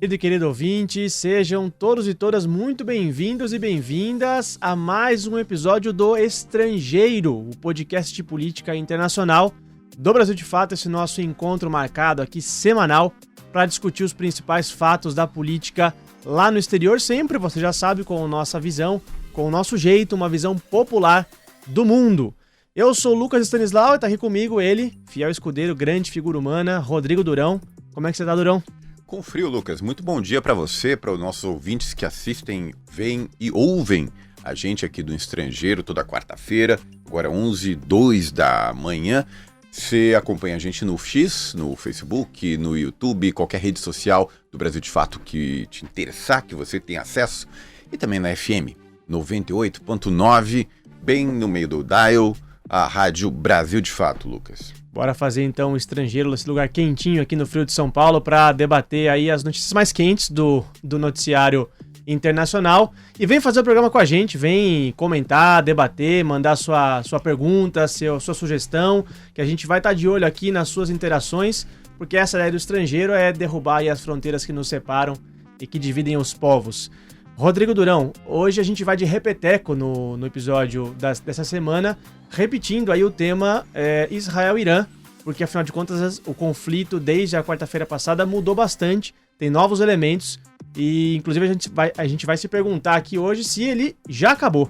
Querido ouvinte, sejam todos e todas muito bem-vindos e bem-vindas a mais um episódio do Estrangeiro, o podcast de política internacional do Brasil de Fato, esse nosso encontro marcado aqui semanal para discutir os principais fatos da política lá no exterior, sempre, você já sabe, com a nossa visão, com o nosso jeito, uma visão popular do mundo. Eu sou o Lucas Stanislau e tá aqui comigo ele, fiel escudeiro, grande figura humana, Rodrigo Durão. Como é que você tá, Durão? Com frio, Lucas. Muito bom dia para você, para os nossos ouvintes que assistem, veem e ouvem a gente aqui do Estrangeiro toda quarta-feira, agora 11h02 da manhã. Você acompanha a gente no X, no Facebook, no YouTube, qualquer rede social do Brasil de Fato que te interessar, que você tenha acesso. E também na FM 98.9, bem no meio do dial, a Rádio Brasil de Fato, Lucas. Bora fazer então o Estrangeiro, esse lugar quentinho aqui no frio de São Paulo, para debater aí as notícias mais quentes do noticiário internacional. E vem fazer o programa com a gente, vem comentar, debater, mandar sua pergunta, sua sugestão, que a gente vai estar de olho aqui nas suas interações, porque essa ideia do Estrangeiro é derrubar aí as fronteiras que nos separam e que dividem os povos. Rodrigo Durão, hoje a gente vai de repeteco no episódio dessa semana, repetindo aí o tema Israel-Irã, porque afinal de contas o conflito desde a quarta-feira passada mudou bastante, tem novos elementos e inclusive a gente vai se perguntar aqui hoje se ele já acabou.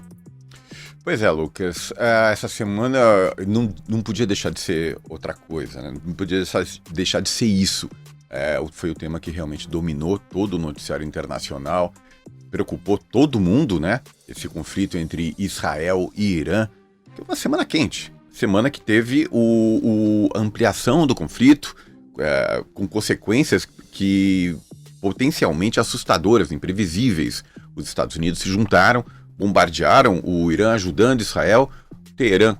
Pois é, Lucas, essa semana não podia deixar de ser outra coisa, né? Não podia deixar de ser isso. Foi o tema que realmente dominou todo o noticiário internacional, preocupou todo mundo, né? Esse conflito entre Israel e Irã, que é uma semana quente, semana que teve a ampliação do conflito, com consequências que potencialmente assustadoras, imprevisíveis. Os Estados Unidos se juntaram, bombardearam o Irã, ajudando Israel. Teherã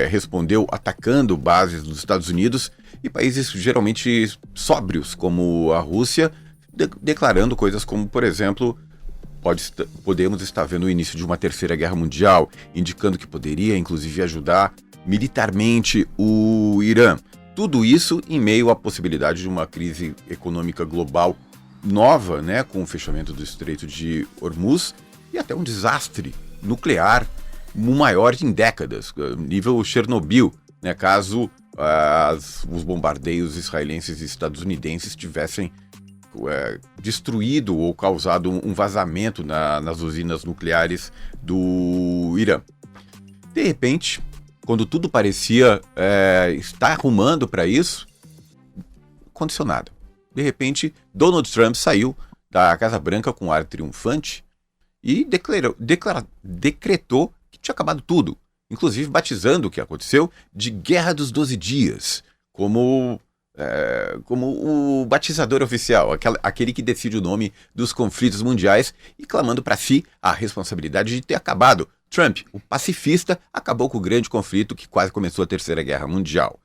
respondeu atacando bases dos Estados Unidos e países geralmente sóbrios, como a Rússia, declarando coisas como, por exemplo, podemos estar vendo o início de uma terceira guerra mundial, indicando que poderia, inclusive, ajudar militarmente o Irã. Tudo isso em meio à possibilidade de uma crise econômica global nova, né, com o fechamento do Estreito de Hormuz e até um desastre nuclear, o maior em décadas, nível Chernobyl, né, caso os bombardeios israelenses e estadunidenses tivessem destruído ou causado um vazamento nas usinas nucleares do Irã. De repente, quando tudo parecia estar arrumando para isso, aconteceu nada. De repente, Donald Trump saiu da Casa Branca com ar triunfante e decretou que tinha acabado tudo, inclusive batizando o que aconteceu de Guerra dos 12 Dias, como o batizador oficial, aquele que decide o nome dos conflitos mundiais e clamando para si a responsabilidade de ter acabado. Trump, o pacifista, acabou com o grande conflito que quase começou a Terceira Guerra Mundial.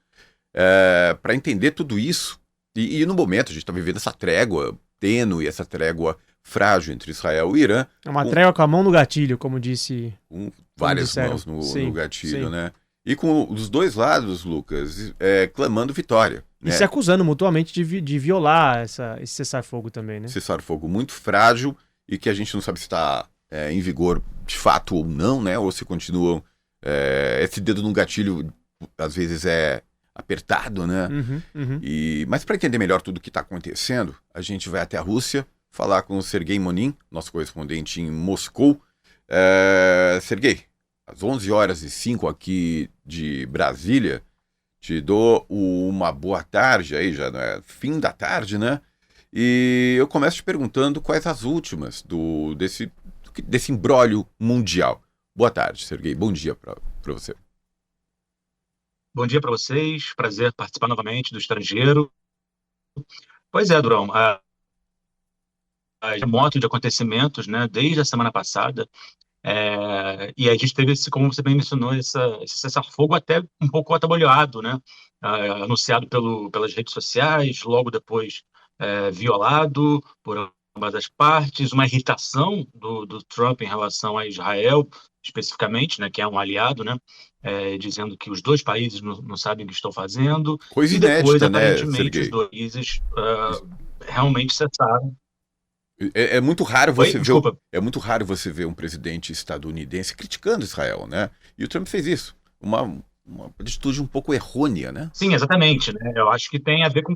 Para entender tudo isso, e no momento a gente está vivendo essa trégua tênue, essa trégua frágil entre Israel e Irã. É uma trégua com a mão no gatilho, como disse. Com várias mãos no gatilho, sim. Né? E com os dois lados, Lucas, clamando vitória. E se acusando mutuamente de violar esse cessar-fogo também, né? Cessar-fogo muito frágil e que a gente não sabe se está em vigor de fato ou não, né? Ou se continuam... esse dedo no gatilho, às vezes, é apertado, né? Uhum. Mas para entender melhor tudo o que está acontecendo, a gente vai até a Rússia falar com o Sergei Monin, nosso correspondente em Moscou. Sergei, às 11h05 aqui de Brasília, te dou uma boa tarde aí, já não é fim da tarde, né? E eu começo te perguntando quais as últimas desse imbróglio mundial. Boa tarde, Sergei. Bom dia para você. Bom dia para vocês. Prazer participar novamente do Estrangeiro. Pois é, Durão. A moto de acontecimentos, né, desde a semana passada. E a gente teve, como você bem mencionou, esse cessar-fogo até um pouco atabalhoado, né? Anunciado pelas redes sociais, logo depois violado por ambas as partes, uma irritação do Trump em relação a Israel, especificamente, né, que é um aliado, né, dizendo que os dois países não sabem o que estão fazendo. Coisa e depois, inédita, aparentemente, né, Sergei? os dois países realmente cessaram. É muito raro Oi, você ver, desculpa. é muito raro você ver um presidente estadunidense criticando Israel, né? E o Trump fez isso. Uma atitude um pouco errônea, né? Sim, exatamente, né? Eu acho que tem a ver com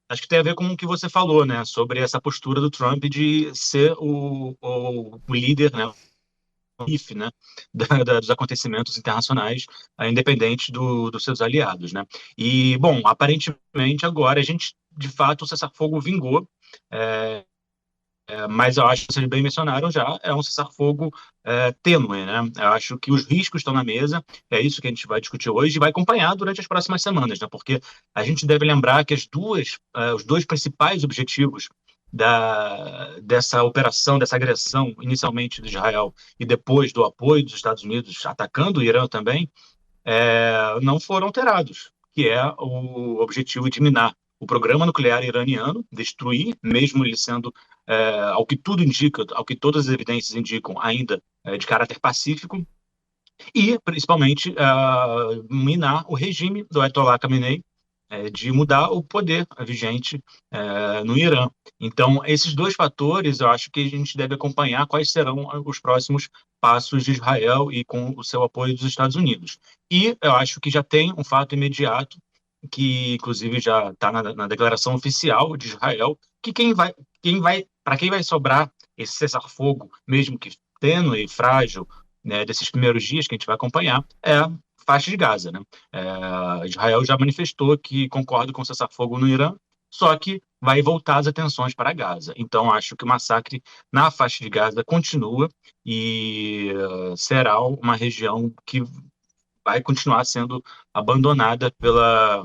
acho que tem a ver com o que você falou, né? Sobre essa postura do Trump de ser o líder, né? O IF, né? Dos acontecimentos internacionais, independente dos seus aliados, né? E, bom, aparentemente agora a gente, de fato, o cessar-fogo vingou. é, mas eu acho que vocês bem mencionaram já, é um cessar-fogo tênue, né? Eu acho que os riscos estão na mesa, é isso que a gente vai discutir hoje e vai acompanhar durante as próximas semanas, né? Porque a gente deve lembrar que os dois principais objetivos dessa operação, dessa agressão, inicialmente de Israel e depois do apoio dos Estados Unidos atacando o Irã também, não foram alterados, que é o objetivo de minar o programa nuclear iraniano, destruir, mesmo ele sendo, ao que tudo indica, ao que todas as evidências indicam, ainda de caráter pacífico, e, principalmente, minar o regime do Ayatollah Khamenei, de mudar o poder vigente no Irã. Então, esses dois fatores, eu acho que a gente deve acompanhar quais serão os próximos passos de Israel e com o seu apoio dos Estados Unidos. E eu acho que já tem um fato imediato, que inclusive já está na declaração oficial de Israel, que para quem vai sobrar esse cessar-fogo, mesmo que tênue e frágil, né, desses primeiros dias que a gente vai acompanhar, é a faixa de Gaza, né? Israel já manifestou que concorda com o cessar-fogo no Irã, só que vai voltar as atenções para Gaza. Então, acho que o massacre na faixa de Gaza continua e será uma região que vai continuar sendo abandonada pela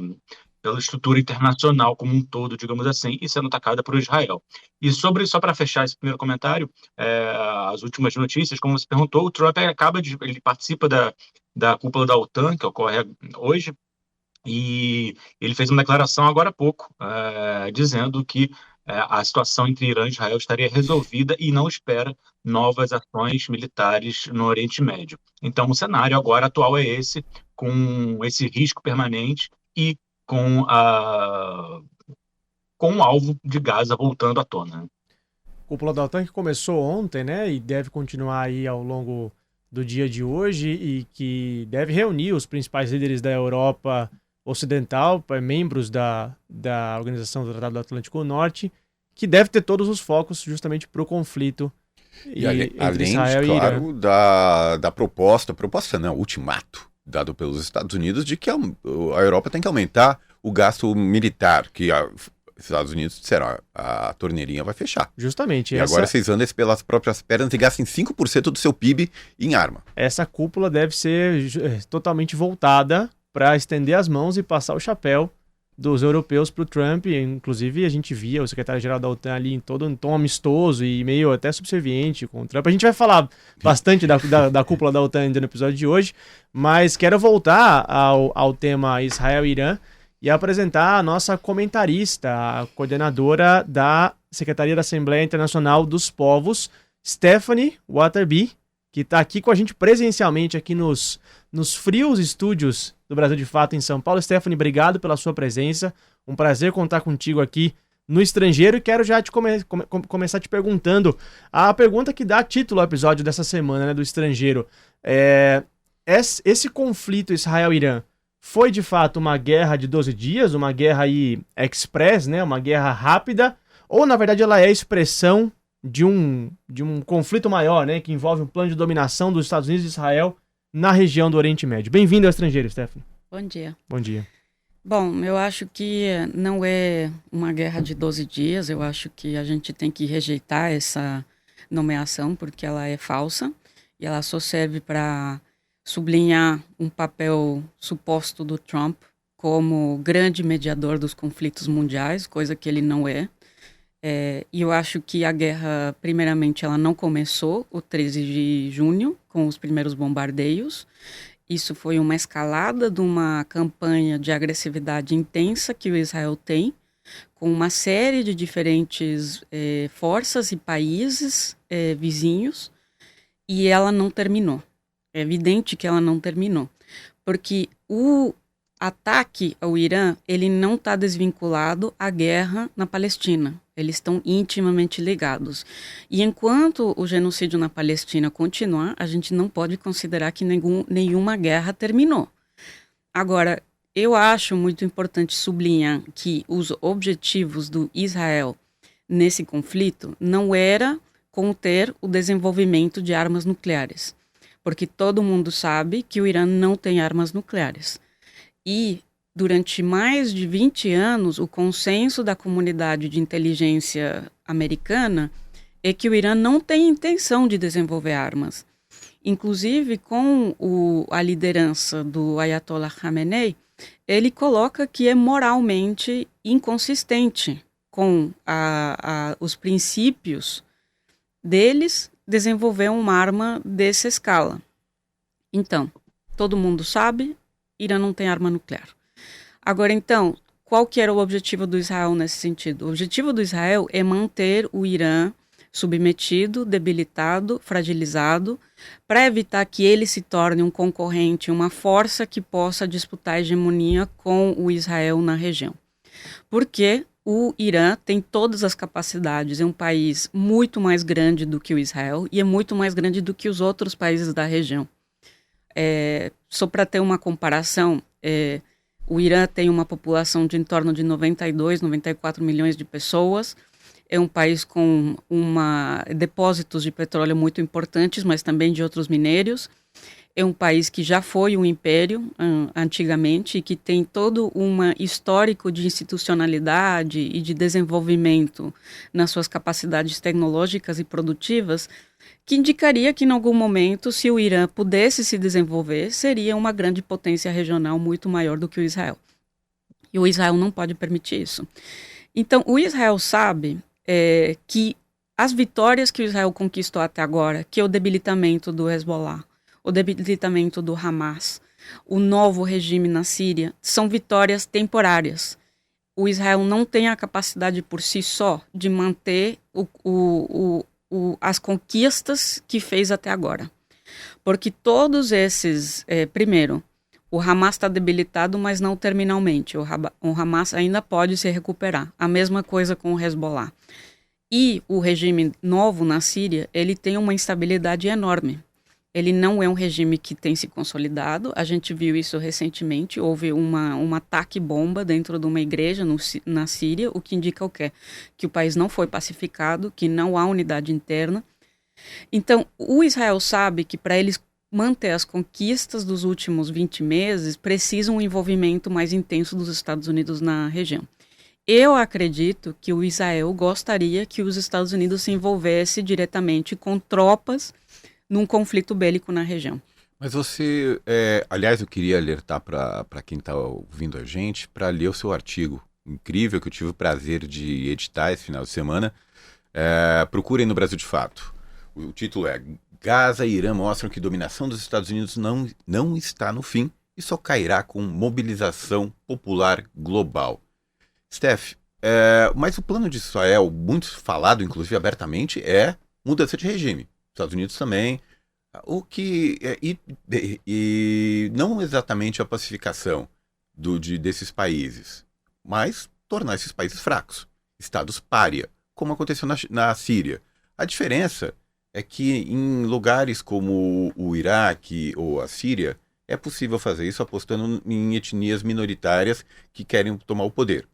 estrutura internacional como um todo, digamos assim, e sendo atacada por Israel. E só para fechar esse primeiro comentário, as últimas notícias, como você perguntou, o Trump ele participa da cúpula da OTAN, que ocorre hoje, e ele fez uma declaração agora há pouco, dizendo que a situação entre Irã e Israel estaria resolvida e não espera novas ações militares no Oriente Médio. Então, o cenário agora atual é esse, com esse risco permanente e com, com o alvo de Gaza voltando à tona. Cúpula da OTAN que começou ontem, né, e deve continuar aí ao longo do dia de hoje e que deve reunir os principais líderes da Europa Ocidental, membros da Organização do Tratado do Atlântico Norte, que deve ter todos os focos justamente para o conflito entre além, Israel e Irã. claro, da proposta não, ultimato dado pelos Estados Unidos de que a Europa tem que aumentar o gasto militar, que os Estados Unidos disseram, a torneirinha vai fechar. Justamente. E agora vocês andam pelas próprias pernas e gastem 5% do seu PIB em arma. Essa cúpula deve ser totalmente voltada para estender as mãos e passar o chapéu dos europeus para o Trump. Inclusive, a gente via o secretário-geral da OTAN ali em todo um tom amistoso e meio até subserviente com o Trump. A gente vai falar bastante da cúpula da OTAN no episódio de hoje, mas quero voltar ao tema Israel e Irã e apresentar a nossa comentarista, a coordenadora da Secretaria da Assembleia Internacional dos Povos, Stephanie Waterby, que está aqui com a gente presencialmente aqui nos frios estúdios do Brasil de Fato em São Paulo. Stephanie, obrigado pela sua presença. Um prazer contar contigo aqui no Estrangeiro e quero já começar te perguntando a pergunta que dá título ao episódio dessa semana, né, do Estrangeiro. Esse conflito Israel-Irã foi de fato uma guerra de 12 dias, uma guerra aí express, né, uma guerra rápida, ou na verdade ela é a expressão de um conflito maior, né, que envolve um plano de dominação dos Estados Unidos e Israel na região do Oriente Médio? Bem-vindo ao Estrangeiro, Stephanie. Bom dia. Bom dia. Bom, eu acho que não é uma guerra de 12 dias, eu acho que a gente tem que rejeitar essa nomeação porque ela é falsa e ela só serve para sublinhar um papel suposto do Trump como grande mediador dos conflitos mundiais, coisa que ele não é. E eu acho que a guerra, primeiramente, ela não começou o 13 de junho, com os primeiros bombardeios. Isso foi uma escalada de uma campanha de agressividade intensa que o Israel tem, com uma série de diferentes forças e países vizinhos, e ela não terminou. É evidente que ela não terminou, porque o ataque ao Irã, ele não está desvinculado à guerra na Palestina. Eles estão intimamente ligados. E enquanto o genocídio na Palestina continuar, a gente não pode considerar que nenhuma guerra terminou. Agora, eu acho muito importante sublinhar que os objetivos do Israel nesse conflito não era conter o desenvolvimento de armas nucleares, porque todo mundo sabe que o Irã não tem armas nucleares. E durante mais de 20 anos, o consenso da comunidade de inteligência americana é que o Irã não tem intenção de desenvolver armas. Inclusive, com a liderança do Ayatollah Khamenei, ele coloca que é moralmente inconsistente com os princípios deles desenvolver uma arma dessa escala. Então, todo mundo sabe, Irã não tem arma nuclear. Agora, então, qual que era o objetivo do Israel nesse sentido? O objetivo do Israel é manter o Irã submetido, debilitado, fragilizado, para evitar que ele se torne um concorrente, uma força que possa disputar a hegemonia com o Israel na região. Porque o Irã tem todas as capacidades, é um país muito mais grande do que o Israel e é muito mais grande do que os outros países da região. Só para ter uma comparação, o Irã tem uma população de em torno de 92, 94 milhões de pessoas. É um país com depósitos de petróleo muito importantes, mas também de outros minérios. É um país que já foi um império antigamente e que tem todo um histórico de institucionalidade e de desenvolvimento nas suas capacidades tecnológicas e produtivas, que indicaria que, em algum momento, se o Irã pudesse se desenvolver, seria uma grande potência regional muito maior do que o Israel. E o Israel não pode permitir isso. Então, o Israel sabe que as vitórias que o Israel conquistou até agora, que é o debilitamento do Hezbollah, o debilitamento do Hamas, o novo regime na Síria, são vitórias temporárias. O Israel não tem a capacidade por si só de manter as conquistas que fez até agora. Porque todos esses, primeiro, o Hamas está debilitado, mas não terminalmente. O Hamas ainda pode se recuperar. A mesma coisa com o Hezbollah. E o regime novo na Síria, ele tem uma instabilidade enorme. Ele não é um regime que tem se consolidado. A gente viu isso recentemente. Houve um ataque bomba dentro de uma igreja na Síria, o que indica o quê? Que o país não foi pacificado, que não há unidade interna. Então, o Israel sabe que para eles manter as conquistas dos últimos 20 meses, precisa um envolvimento mais intenso dos Estados Unidos na região. Eu acredito que o Israel gostaria que os Estados Unidos se envolvesse diretamente com tropas num conflito bélico na região. Mas você, aliás, eu queria alertar para quem está ouvindo a gente para ler o seu artigo incrível que eu tive o prazer de editar esse final de semana. Procurem no Brasil de Fato. O título é Gaza e Irã mostram que dominação dos Estados Unidos não está no fim e só cairá com mobilização popular global. Steph, mas o plano de Israel, muito falado, inclusive abertamente, é mudança de regime. Estados Unidos também, e não exatamente a pacificação desses países, mas tornar esses países fracos, estados pária, como aconteceu na Síria. A diferença é que em lugares como o Iraque ou a Síria, é possível fazer isso apostando em etnias minoritárias que querem tomar o poder.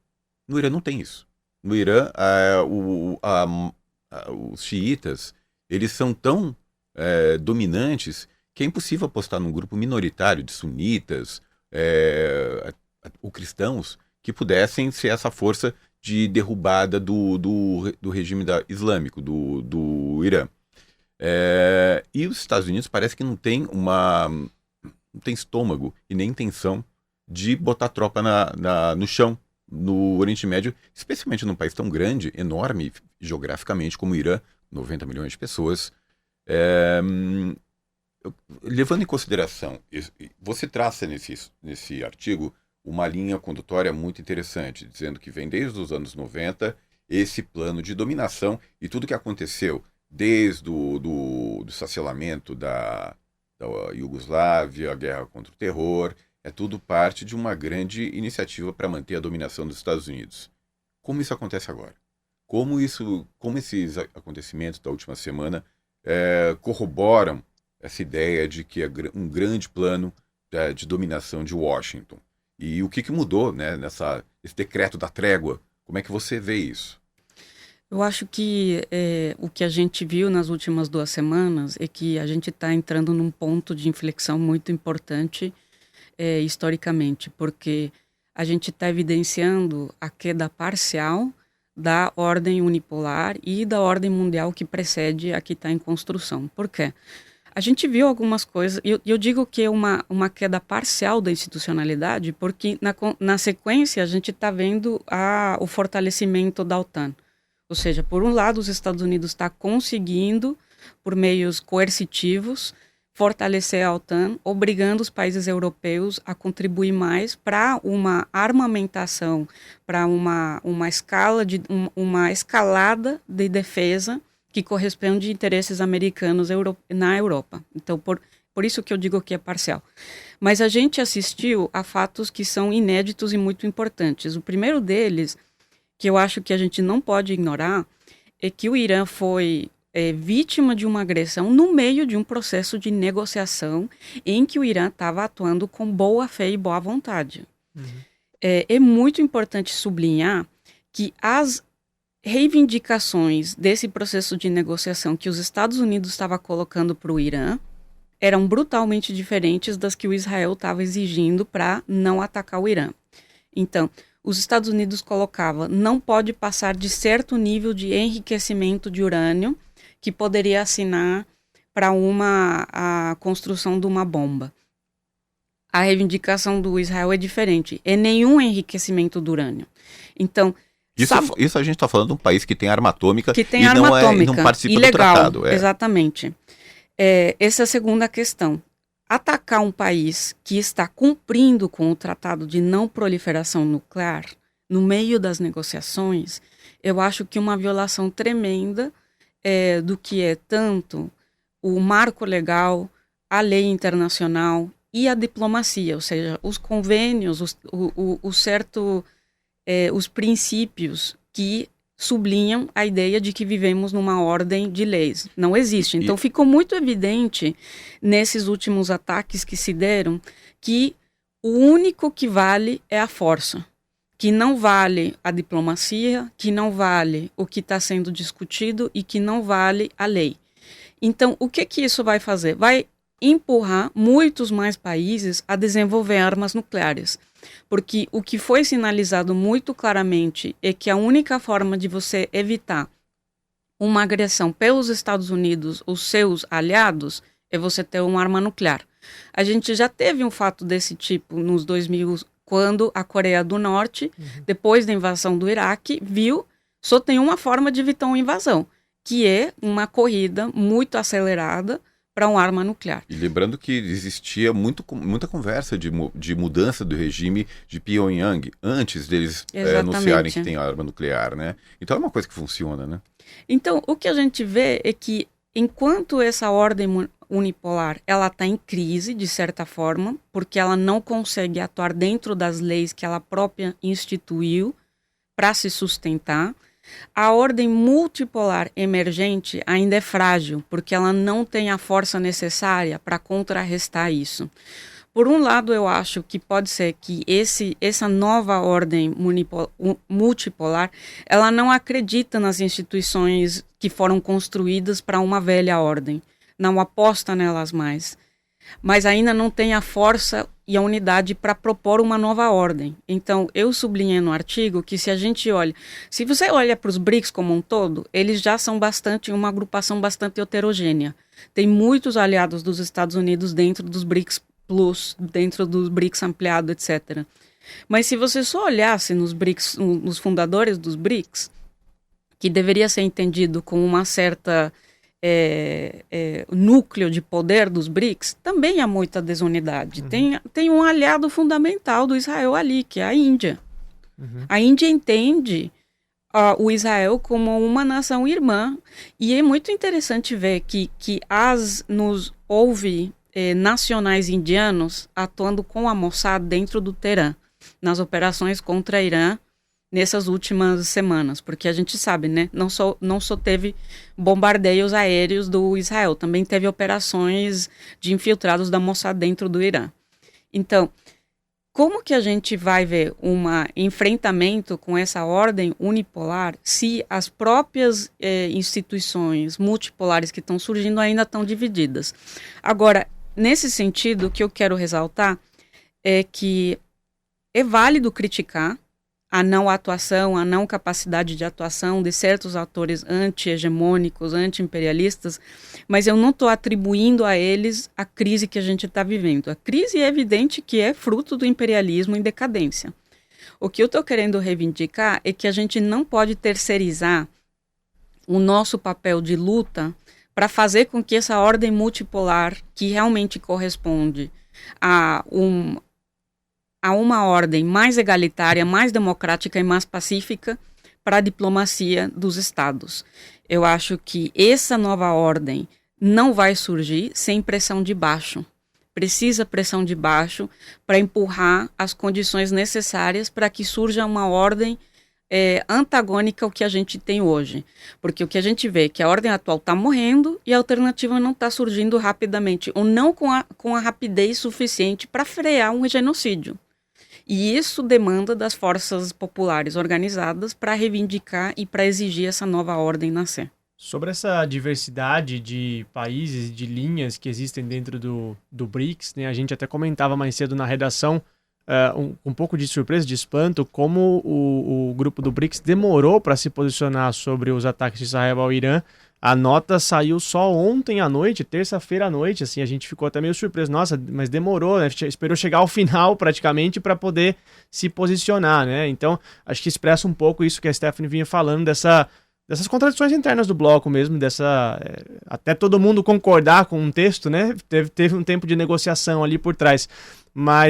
No Irã não tem isso. No Irã, os xiitas, eles são tão dominantes que é impossível apostar num grupo minoritário de sunitas ou cristãos que pudessem ser essa força de derrubada do regime islâmico, do Irã. E os Estados Unidos parece que não tem estômago e nem intenção de botar tropa no chão, no Oriente Médio, especialmente num país tão grande, enorme geograficamente como o Irã, 90 milhões de pessoas. Levando em consideração, você traça nesse artigo uma linha condutória muito interessante, dizendo que vem desde os anos 90 esse plano de dominação e tudo que aconteceu desde o sacilamento da Iugoslávia, a guerra contra o terror, É tudo parte de uma grande iniciativa para manter a dominação dos Estados Unidos. Como isso acontece agora? Como esses acontecimentos da última semana corroboram essa ideia de que é um grande plano de dominação de Washington? E o que mudou, né, esse decreto da trégua? Como é que você vê isso? Eu acho que o que a gente viu nas últimas 2 semanas é que a gente está entrando num ponto de inflexão muito importante historicamente, porque a gente está evidenciando a queda parcial da ordem unipolar e da ordem mundial que precede a que está em construção. Por quê? A gente viu algumas coisas, e eu digo que é uma queda parcial da institucionalidade, porque na sequência a gente está vendo o fortalecimento da OTAN. Ou seja, por um lado, os Estados Unidos está conseguindo, por meios coercitivos, fortalecer a OTAN, obrigando os países europeus a contribuir mais para uma armamentação, para uma escalada de defesa que corresponde a interesses americanos na Europa. Então, por isso que eu digo que é parcial. Mas a gente assistiu a fatos que são inéditos e muito importantes. O primeiro deles, que eu acho que a gente não pode ignorar, é que o Irã foi vítima de uma agressão no meio de um processo de negociação em que o Irã estava atuando com boa fé e boa vontade. Uhum. É muito importante sublinhar que as reivindicações desse processo de negociação que os Estados Unidos estava colocando para o Irã eram brutalmente diferentes das que o Israel estava exigindo para não atacar o Irã. Então, os Estados Unidos colocava, não pode passar de certo nível de enriquecimento de urânio que poderia assinar para a construção de uma bomba. A reivindicação do Israel é diferente, é nenhum enriquecimento do urânio. Então, isso a gente está falando de um país que tem arma atômica não participa ilegal, do tratado. Exatamente. Essa é a segunda questão. Atacar um país que está cumprindo com o Tratado de Não Proliferação Nuclear, no meio das negociações, eu acho que uma violação tremenda do que é tanto o marco legal, a lei internacional e a diplomacia, ou seja, os convênios, os princípios que sublinham a ideia de que vivemos numa ordem de leis. Não existe. Então, ficou muito evidente nesses últimos ataques que se deram que o único que vale é a força, que não vale a diplomacia, que não vale o que está sendo discutido e que não vale a lei. Então, o que isso vai fazer? Vai empurrar muitos mais países a desenvolver armas nucleares. Porque o que foi sinalizado muito claramente é que a única forma de você evitar uma agressão pelos Estados Unidos, os seus aliados, é você ter uma arma nuclear. A gente já teve um fato desse tipo nos 2000, quando a Coreia do Norte, depois da invasão do Iraque, só tem uma forma de evitar uma invasão, que é uma corrida muito acelerada para uma arma nuclear. E lembrando que existia muita conversa de mudança do regime de Pyongyang antes deles anunciarem que tem arma nuclear, né? Então é uma coisa que funciona, né? Então, o que a gente vê é que enquanto essa ordem unipolar ela está em crise, de certa forma, porque ela não consegue atuar dentro das leis que ela própria instituiu para se sustentar, a ordem multipolar emergente ainda é frágil, porque ela não tem a força necessária para contrarrestar isso. Por um lado, eu acho que pode ser que essa nova ordem multipolar, ela não acredita nas instituições que foram construídas para uma velha ordem, não aposta nelas mais, mas ainda não tem a força e a unidade para propor uma nova ordem. Então, eu sublinhei no artigo que se você olha para os BRICS como um todo, eles já são uma agrupação bastante heterogênea. Tem muitos aliados dos Estados Unidos dentro dos BRICS Plus, dentro dos BRICS ampliado, etc. Mas se você só olhasse nos BRICS, nos fundadores dos BRICS, que deveria ser entendido como uma certa núcleo de poder dos BRICS, também há muita desunidade. Tem um aliado fundamental do Israel ali, que é a Índia. A Índia entende o Israel como uma nação irmã, e é muito interessante ver que nos houve nacionais indianos atuando com a Mossad dentro do Teherã, nas operações contra Irã nessas últimas semanas, porque a gente sabe, né, não só teve bombardeios aéreos do Israel, também teve operações de infiltrados da Mossad dentro do Irã. Então, como que a gente vai ver um enfrentamento com essa ordem unipolar se as próprias instituições multipolares que estão surgindo ainda estão divididas? Agora, nesse sentido, o que eu quero ressaltar é que é válido criticar a não atuação, a não capacidade de atuação de certos atores anti-hegemônicos, anti-imperialistas, mas eu não estou atribuindo a eles a crise que a gente está vivendo. A crise é evidente que é fruto do imperialismo em decadência. O que eu estou querendo reivindicar é que a gente não pode terceirizar o nosso papel de luta para fazer com que essa ordem multipolar, que realmente corresponde a uma ordem mais egalitária, mais democrática e mais pacífica para a diplomacia dos Estados. Eu acho que essa nova ordem não vai surgir sem pressão de baixo. Precisa pressão de baixo para empurrar as condições necessárias para que surja uma ordem antagônica ao que a gente tem hoje. Porque o que a gente vê é que a ordem atual está morrendo e a alternativa não está surgindo rapidamente, ou não com a rapidez suficiente para frear um genocídio. E isso demanda das forças populares organizadas para reivindicar e para exigir essa nova ordem nascer. Sobre essa diversidade de países e de linhas que existem dentro do BRICS, né, a gente até comentava mais cedo na redação, um pouco de surpresa, de espanto, como o grupo do BRICS demorou para se posicionar sobre os ataques de Israel ao Irã. A nota saiu só ontem à noite, terça-feira à noite, assim, a gente ficou até meio surpreso. Nossa, mas demorou, né? Esperou chegar ao final, praticamente, para poder se posicionar, né? Então, acho que expressa um pouco isso que a Stephanie vinha falando, dessas contradições internas do bloco mesmo, até todo mundo concordar com um texto, né? Teve um tempo de negociação ali por trás.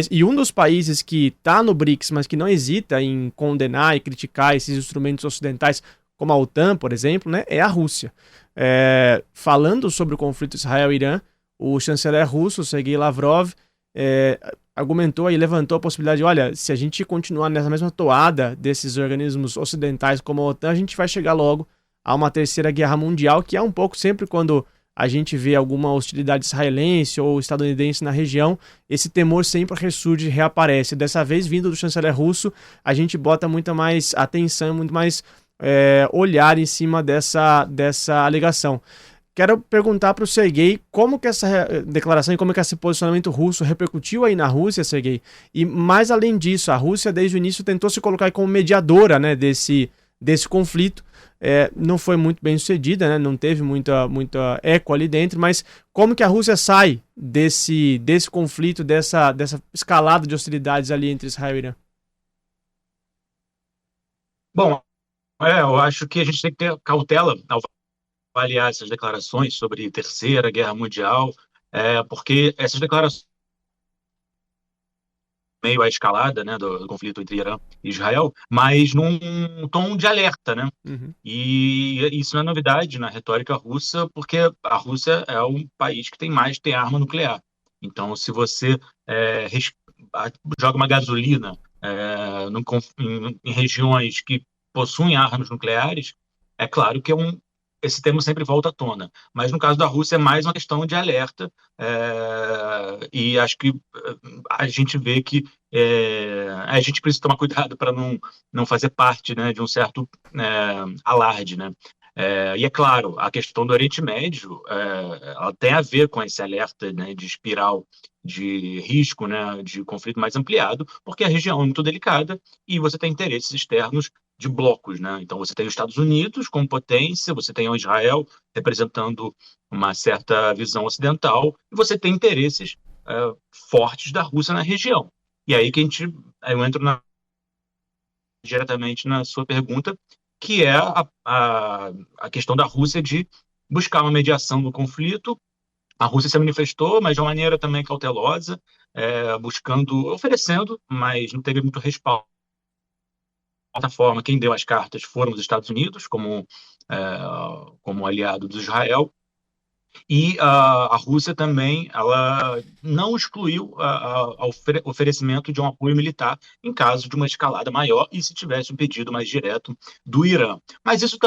E um dos países que está no BRICS, mas que não hesita em condenar e criticar esses instrumentos ocidentais, como a OTAN, por exemplo, né, é a Rússia. Falando sobre o conflito Israel-Irã, o chanceler russo, Sergei Lavrov, argumentou e levantou a possibilidade de, olha, se a gente continuar nessa mesma toada desses organismos ocidentais como a OTAN, a gente vai chegar logo a uma terceira guerra mundial, que é um pouco sempre quando a gente vê alguma hostilidade israelense ou estadunidense na região, esse temor sempre ressurge e reaparece. Dessa vez, vindo do chanceler russo, a gente bota muita mais atenção, muito mais olhar em cima dessa alegação. Quero perguntar para o Sergei como que essa declaração e como que esse posicionamento russo repercutiu aí na Rússia, Sergei. E mais além disso, a Rússia desde o início tentou se colocar como mediadora, né, desse conflito. Não foi muito bem sucedida, né, não teve muita eco ali dentro, mas como que a Rússia sai desse conflito, dessa escalada de hostilidades ali entre Israel e Irã? Bom, eu acho que a gente tem que ter cautela ao avaliar essas declarações sobre Terceira Guerra Mundial, porque essas declarações, meio à escalada, né, do conflito entre Irã e Israel, mas num tom de alerta, né? Uhum. E isso não é novidade na retórica russa, porque a Rússia é um país que tem arma nuclear. Então, se você joga uma gasolina em regiões que possuem armas nucleares, é claro que esse tema sempre volta à tona. Mas no caso da Rússia é mais uma questão de alerta, e acho que a gente vê que a gente precisa tomar cuidado para não fazer parte, né, de um certo alarde, né? E é claro, a questão do Oriente Médio ela tem a ver com esse alerta, né, de espiral de risco, né, de conflito mais ampliado, porque a região é muito delicada e você tem interesses externos de blocos, né? Então você tem os Estados Unidos como potência, você tem o Israel representando uma certa visão ocidental e você tem interesses fortes da Rússia na região. E aí que eu entro diretamente na sua pergunta, que é a questão da Rússia de buscar uma mediação no conflito. A Rússia se manifestou, mas de uma maneira também cautelosa, oferecendo, mas não teve muito respaldo. De certa forma, quem deu as cartas foram os Estados Unidos, como aliado de Israel. E a Rússia também, ela não excluiu o oferecimento de um apoio militar em caso de uma escalada maior e se tivesse um pedido mais direto do Irã. Mas isso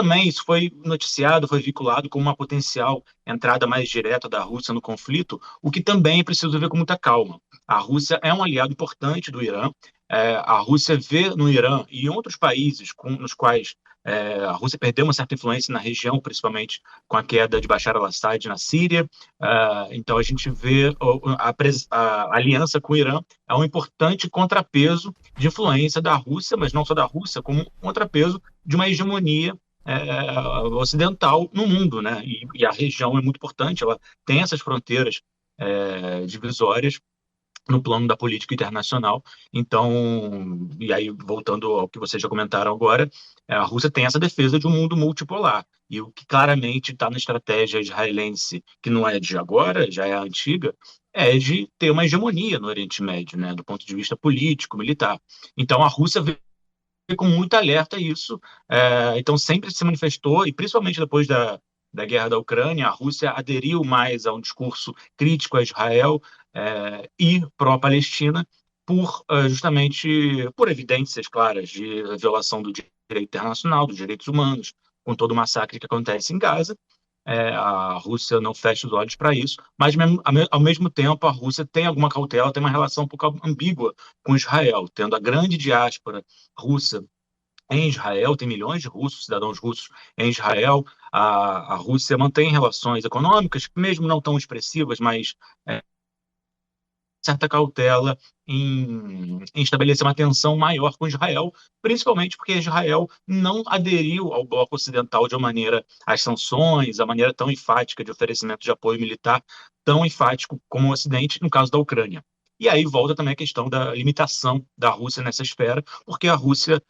foi noticiado, foi vinculado como uma potencial entrada mais direta da Rússia no conflito, o que também é preciso ver com muita calma. A Rússia é um aliado importante do Irã. A Rússia vê no Irã e em outros países nos quais a Rússia perdeu uma certa influência na região, principalmente com a queda de Bashar al-Assad na Síria. Então, a gente vê a aliança com o Irã é um importante contrapeso de influência da Rússia, mas não só da Rússia, como um contrapeso de uma hegemonia ocidental no mundo, né? E a região é muito importante, ela tem essas fronteiras divisórias no plano da política internacional. Então, e aí voltando ao que vocês já comentaram agora, a Rússia tem essa defesa de um mundo multipolar, e o que claramente está na estratégia israelense, que não é de agora, já é antiga, é de ter uma hegemonia no Oriente Médio, né, do ponto de vista político, militar. Então, a Rússia vê com muito alerta a isso, então sempre se manifestou, e principalmente depois da guerra da Ucrânia, a Rússia aderiu mais a um discurso crítico a Israel e pró-Palestina, justamente por evidências claras de violação do direito internacional, dos direitos humanos, com todo o massacre que acontece em Gaza. A Rússia não fecha os olhos para isso, mas ao mesmo tempo a Rússia tem alguma cautela, tem uma relação um pouco ambígua com Israel, tendo a grande diáspora russa em Israel, tem milhões de russos, cidadãos russos em Israel. A Rússia mantém relações econômicas, mesmo não tão expressivas, mas certa cautela em estabelecer uma tensão maior com Israel, principalmente porque Israel não aderiu ao bloco ocidental de uma maneira, às sanções, a maneira tão enfática de oferecimento de apoio militar, tão enfático como o Ocidente, no caso da Ucrânia. E aí volta também a questão da limitação da Rússia nessa esfera, porque a Rússia,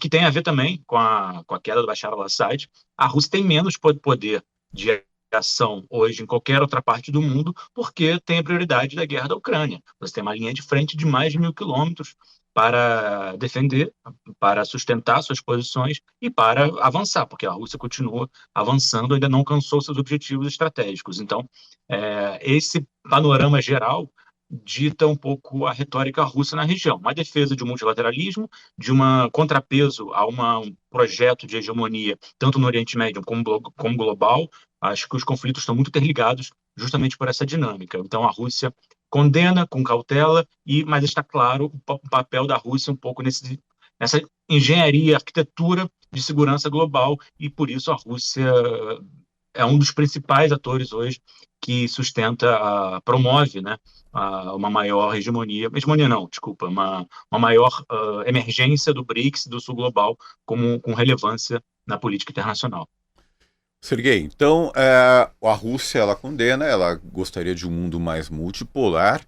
que tem a ver também com a queda do Bashar al-Assad, a Rússia tem menos poder de ação hoje em qualquer outra parte do mundo, porque tem a prioridade da guerra da Ucrânia. Você tem uma linha de frente de mais de 1.000 quilômetros para defender, para sustentar suas posições e para avançar, porque a Rússia continua avançando, ainda não alcançou seus objetivos estratégicos. Então, esse panorama geral dita um pouco a retórica russa na região. Uma defesa de um multilateralismo, de um contrapeso a um projeto de hegemonia, tanto no Oriente Médio como global. Acho que os conflitos estão muito interligados justamente por essa dinâmica. Então, a Rússia condena com cautela, mas está claro o papel da Rússia um pouco nessa engenharia, arquitetura de segurança global, e por isso a Rússia é um dos principais atores hoje que promove, né, uma maior hegemonia não, desculpa, uma maior emergência do BRICS, do Sul Global, com relevância na política internacional. Serguei, então a Rússia ela condena, ela gostaria de um mundo mais multipolar,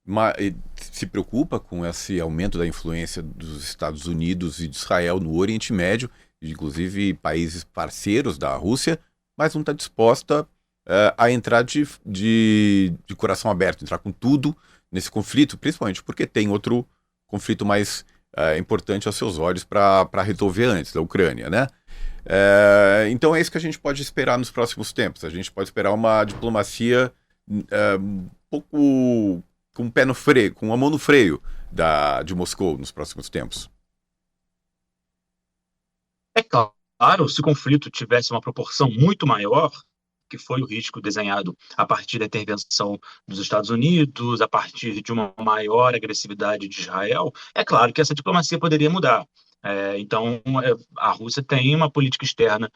mas se preocupa com esse aumento da influência dos Estados Unidos e de Israel no Oriente Médio, inclusive países parceiros da Rússia, mas não está disposta a entrar de coração aberto, entrar com tudo nesse conflito, principalmente porque tem outro conflito mais importante aos seus olhos para resolver antes, da Ucrânia, né? Então é isso que a gente pode esperar nos próximos tempos. A gente pode esperar uma diplomacia um pouco com o pé no freio, com a mão no freio de Moscou nos próximos tempos. É claro, se o conflito tivesse uma proporção muito maior, que foi o risco desenhado a partir da intervenção dos Estados Unidos, a partir de uma maior agressividade de Israel, é claro que essa diplomacia poderia mudar. Então, a Rússia tem uma política externa,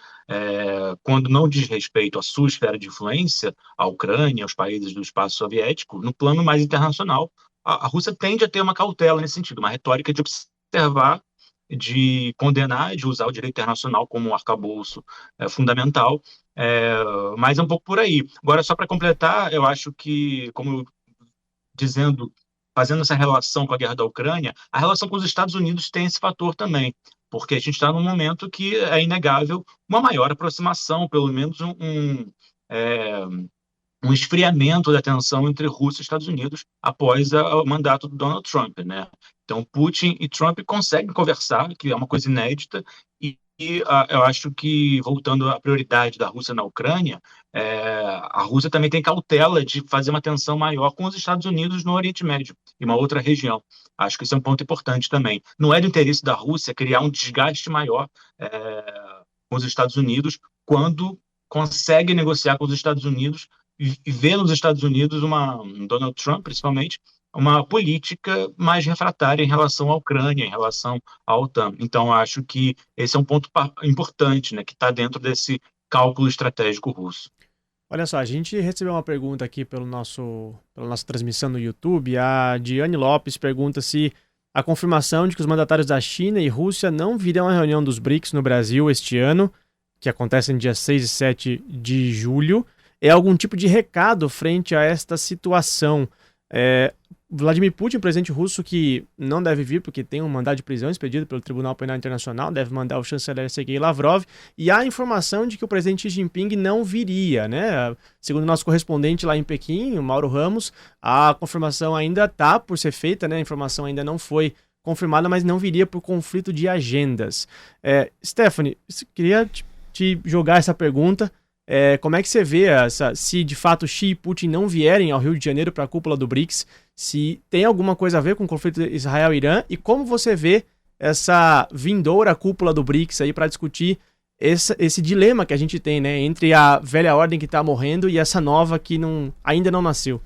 quando não diz respeito à sua esfera de influência, à Ucrânia, aos países do espaço soviético, no plano mais internacional, a Rússia tende a ter uma cautela nesse sentido, uma retórica de observar, de condenar, de usar o direito internacional como um arcabouço fundamental, mas é um pouco por aí. Agora, só para completar, eu acho que, fazendo essa relação com a guerra da Ucrânia, a relação com os Estados Unidos tem esse fator também, porque a gente está num momento que é inegável uma maior aproximação, pelo menos um esfriamento da tensão entre Rússia e Estados Unidos após o mandato do Donald Trump, né? Então, Putin e Trump conseguem conversar, que é uma coisa inédita, e E eu acho que, voltando à prioridade da Rússia na Ucrânia, a Rússia também tem cautela de fazer uma tensão maior com os Estados Unidos no Oriente Médio e uma outra região. Acho que isso é um ponto importante também. Não é do interesse da Rússia criar um desgaste maior com os Estados Unidos quando consegue negociar com os Estados Unidos e ver nos Estados Unidos, Donald Trump principalmente, uma política mais refratária em relação à Ucrânia, em relação à OTAN. Então, acho que esse é um ponto importante, né, que está dentro desse cálculo estratégico russo. Olha só, a gente recebeu uma pergunta aqui pela nossa transmissão no YouTube. A Diane Lopes pergunta se a confirmação de que os mandatários da China e Rússia não virão à reunião dos BRICS no Brasil este ano, que acontece em dia 6 e 7 de julho, é algum tipo de recado frente a esta situação. Vladimir Putin, presidente russo, que não deve vir porque tem um mandado de prisão expedido pelo Tribunal Penal Internacional, deve mandar o chanceler Sergei Lavrov, e há a informação de que o presidente Xi Jinping não viria, né? Segundo o nosso correspondente lá em Pequim, o Mauro Ramos, a confirmação ainda está por ser feita, né? A informação ainda não foi confirmada, mas não viria por conflito de agendas. Stephanie, queria te jogar essa pergunta. Como é que você vê se de fato Xi e Putin não vierem ao Rio de Janeiro para a cúpula do BRICS, se tem alguma coisa a ver com o conflito Israel-Irã, e como você vê essa vindoura cúpula do BRICS aí para discutir esse dilema que a gente tem, né, entre a velha ordem que está morrendo e essa nova que ainda não nasceu?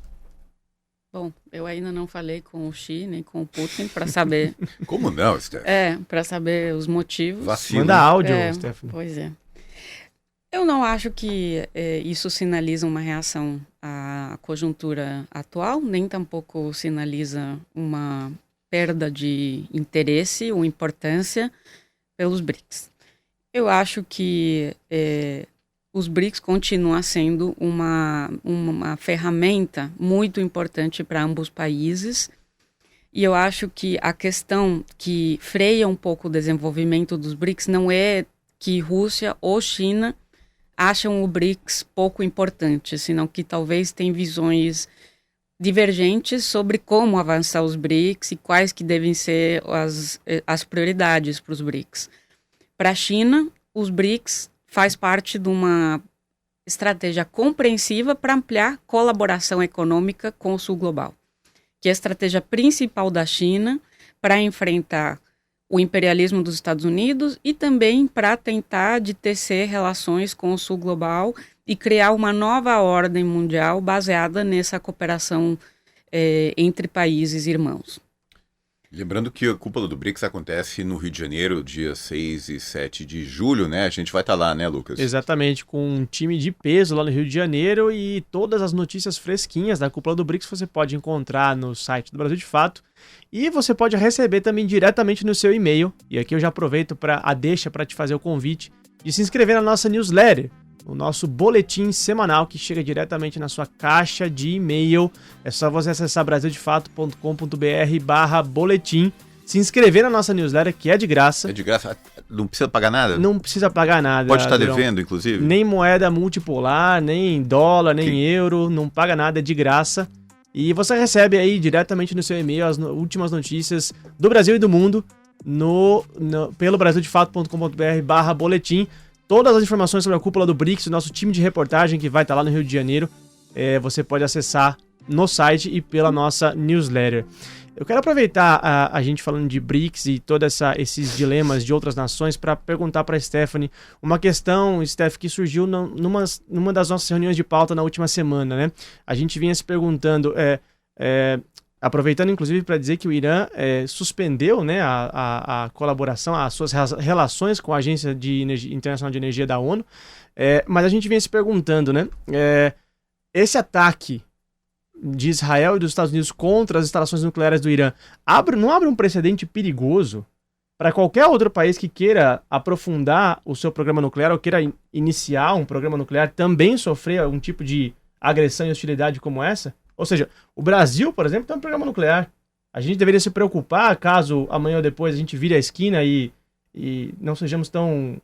Bom, eu ainda não falei com o Xi nem com o Putin para saber... Como não, Stephanie? Para saber os motivos. Vacilo. Manda áudio, Stephanie. Pois é. Eu não acho que isso sinaliza uma reação à conjuntura atual, nem tampouco sinaliza uma perda de interesse ou importância pelos BRICS. Eu acho que os BRICS continuam sendo uma ferramenta muito importante para ambos os países, e eu acho que a questão que freia um pouco o desenvolvimento dos BRICS não é que Rússia ou China acham o BRICS pouco importante, senão que talvez tem visões divergentes sobre como avançar os BRICS e quais que devem ser as prioridades para os BRICS. Para a China, os BRICS faz parte de uma estratégia compreensiva para ampliar colaboração econômica com o Sul Global, que é a estratégia principal da China para enfrentar o imperialismo dos Estados Unidos e também para tentar tecer relações com o Sul Global e criar uma nova ordem mundial baseada nessa cooperação entre países irmãos. Lembrando que a cúpula do BRICS acontece no Rio de Janeiro, dia 6 e 7 de julho, né? A gente vai estar lá, né, Lucas? Exatamente, com um time de peso lá no Rio de Janeiro, e todas as notícias fresquinhas da cúpula do BRICS você pode encontrar no site do Brasil de Fato, e você pode receber também diretamente no seu e-mail. E aqui eu já aproveito deixa para te fazer o convite de se inscrever na nossa newsletter, o nosso boletim semanal que chega diretamente na sua caixa de e-mail. É só você acessar brasildefato.com.br/boletim, se inscrever na nossa newsletter, que é de graça. É de graça? Não precisa pagar nada? Não precisa pagar nada. Pode estar devendo, inclusive? Nem moeda multipolar, nem dólar, nem euro, não paga nada, é de graça. E você recebe aí diretamente no seu e-mail as últimas notícias do Brasil e do mundo pelo brasildefato.com.br/boletim. Todas as informações sobre a cúpula do BRICS, o nosso time de reportagem que vai estar lá no Rio de Janeiro, você pode acessar no site e pela nossa newsletter. Eu quero aproveitar a gente falando de BRICS e todos esses dilemas de outras nações para perguntar para a Stephanie uma questão, Steph, que surgiu numa das nossas reuniões de pauta na última semana, né? A gente vinha se perguntando, aproveitando inclusive para dizer que o Irã suspendeu, né, a colaboração, as suas relações com a Agência Internacional de Energia da ONU, mas a gente vinha se perguntando, né, esse ataque de Israel e dos Estados Unidos contra as instalações nucleares do Irã não abre um precedente perigoso para qualquer outro país que queira aprofundar o seu programa nuclear ou queira iniciar um programa nuclear também sofrer algum tipo de agressão e hostilidade como essa? Ou seja, o Brasil, por exemplo, tem um programa nuclear. A gente deveria se preocupar caso amanhã ou depois a gente vire a esquina e não sejamos tão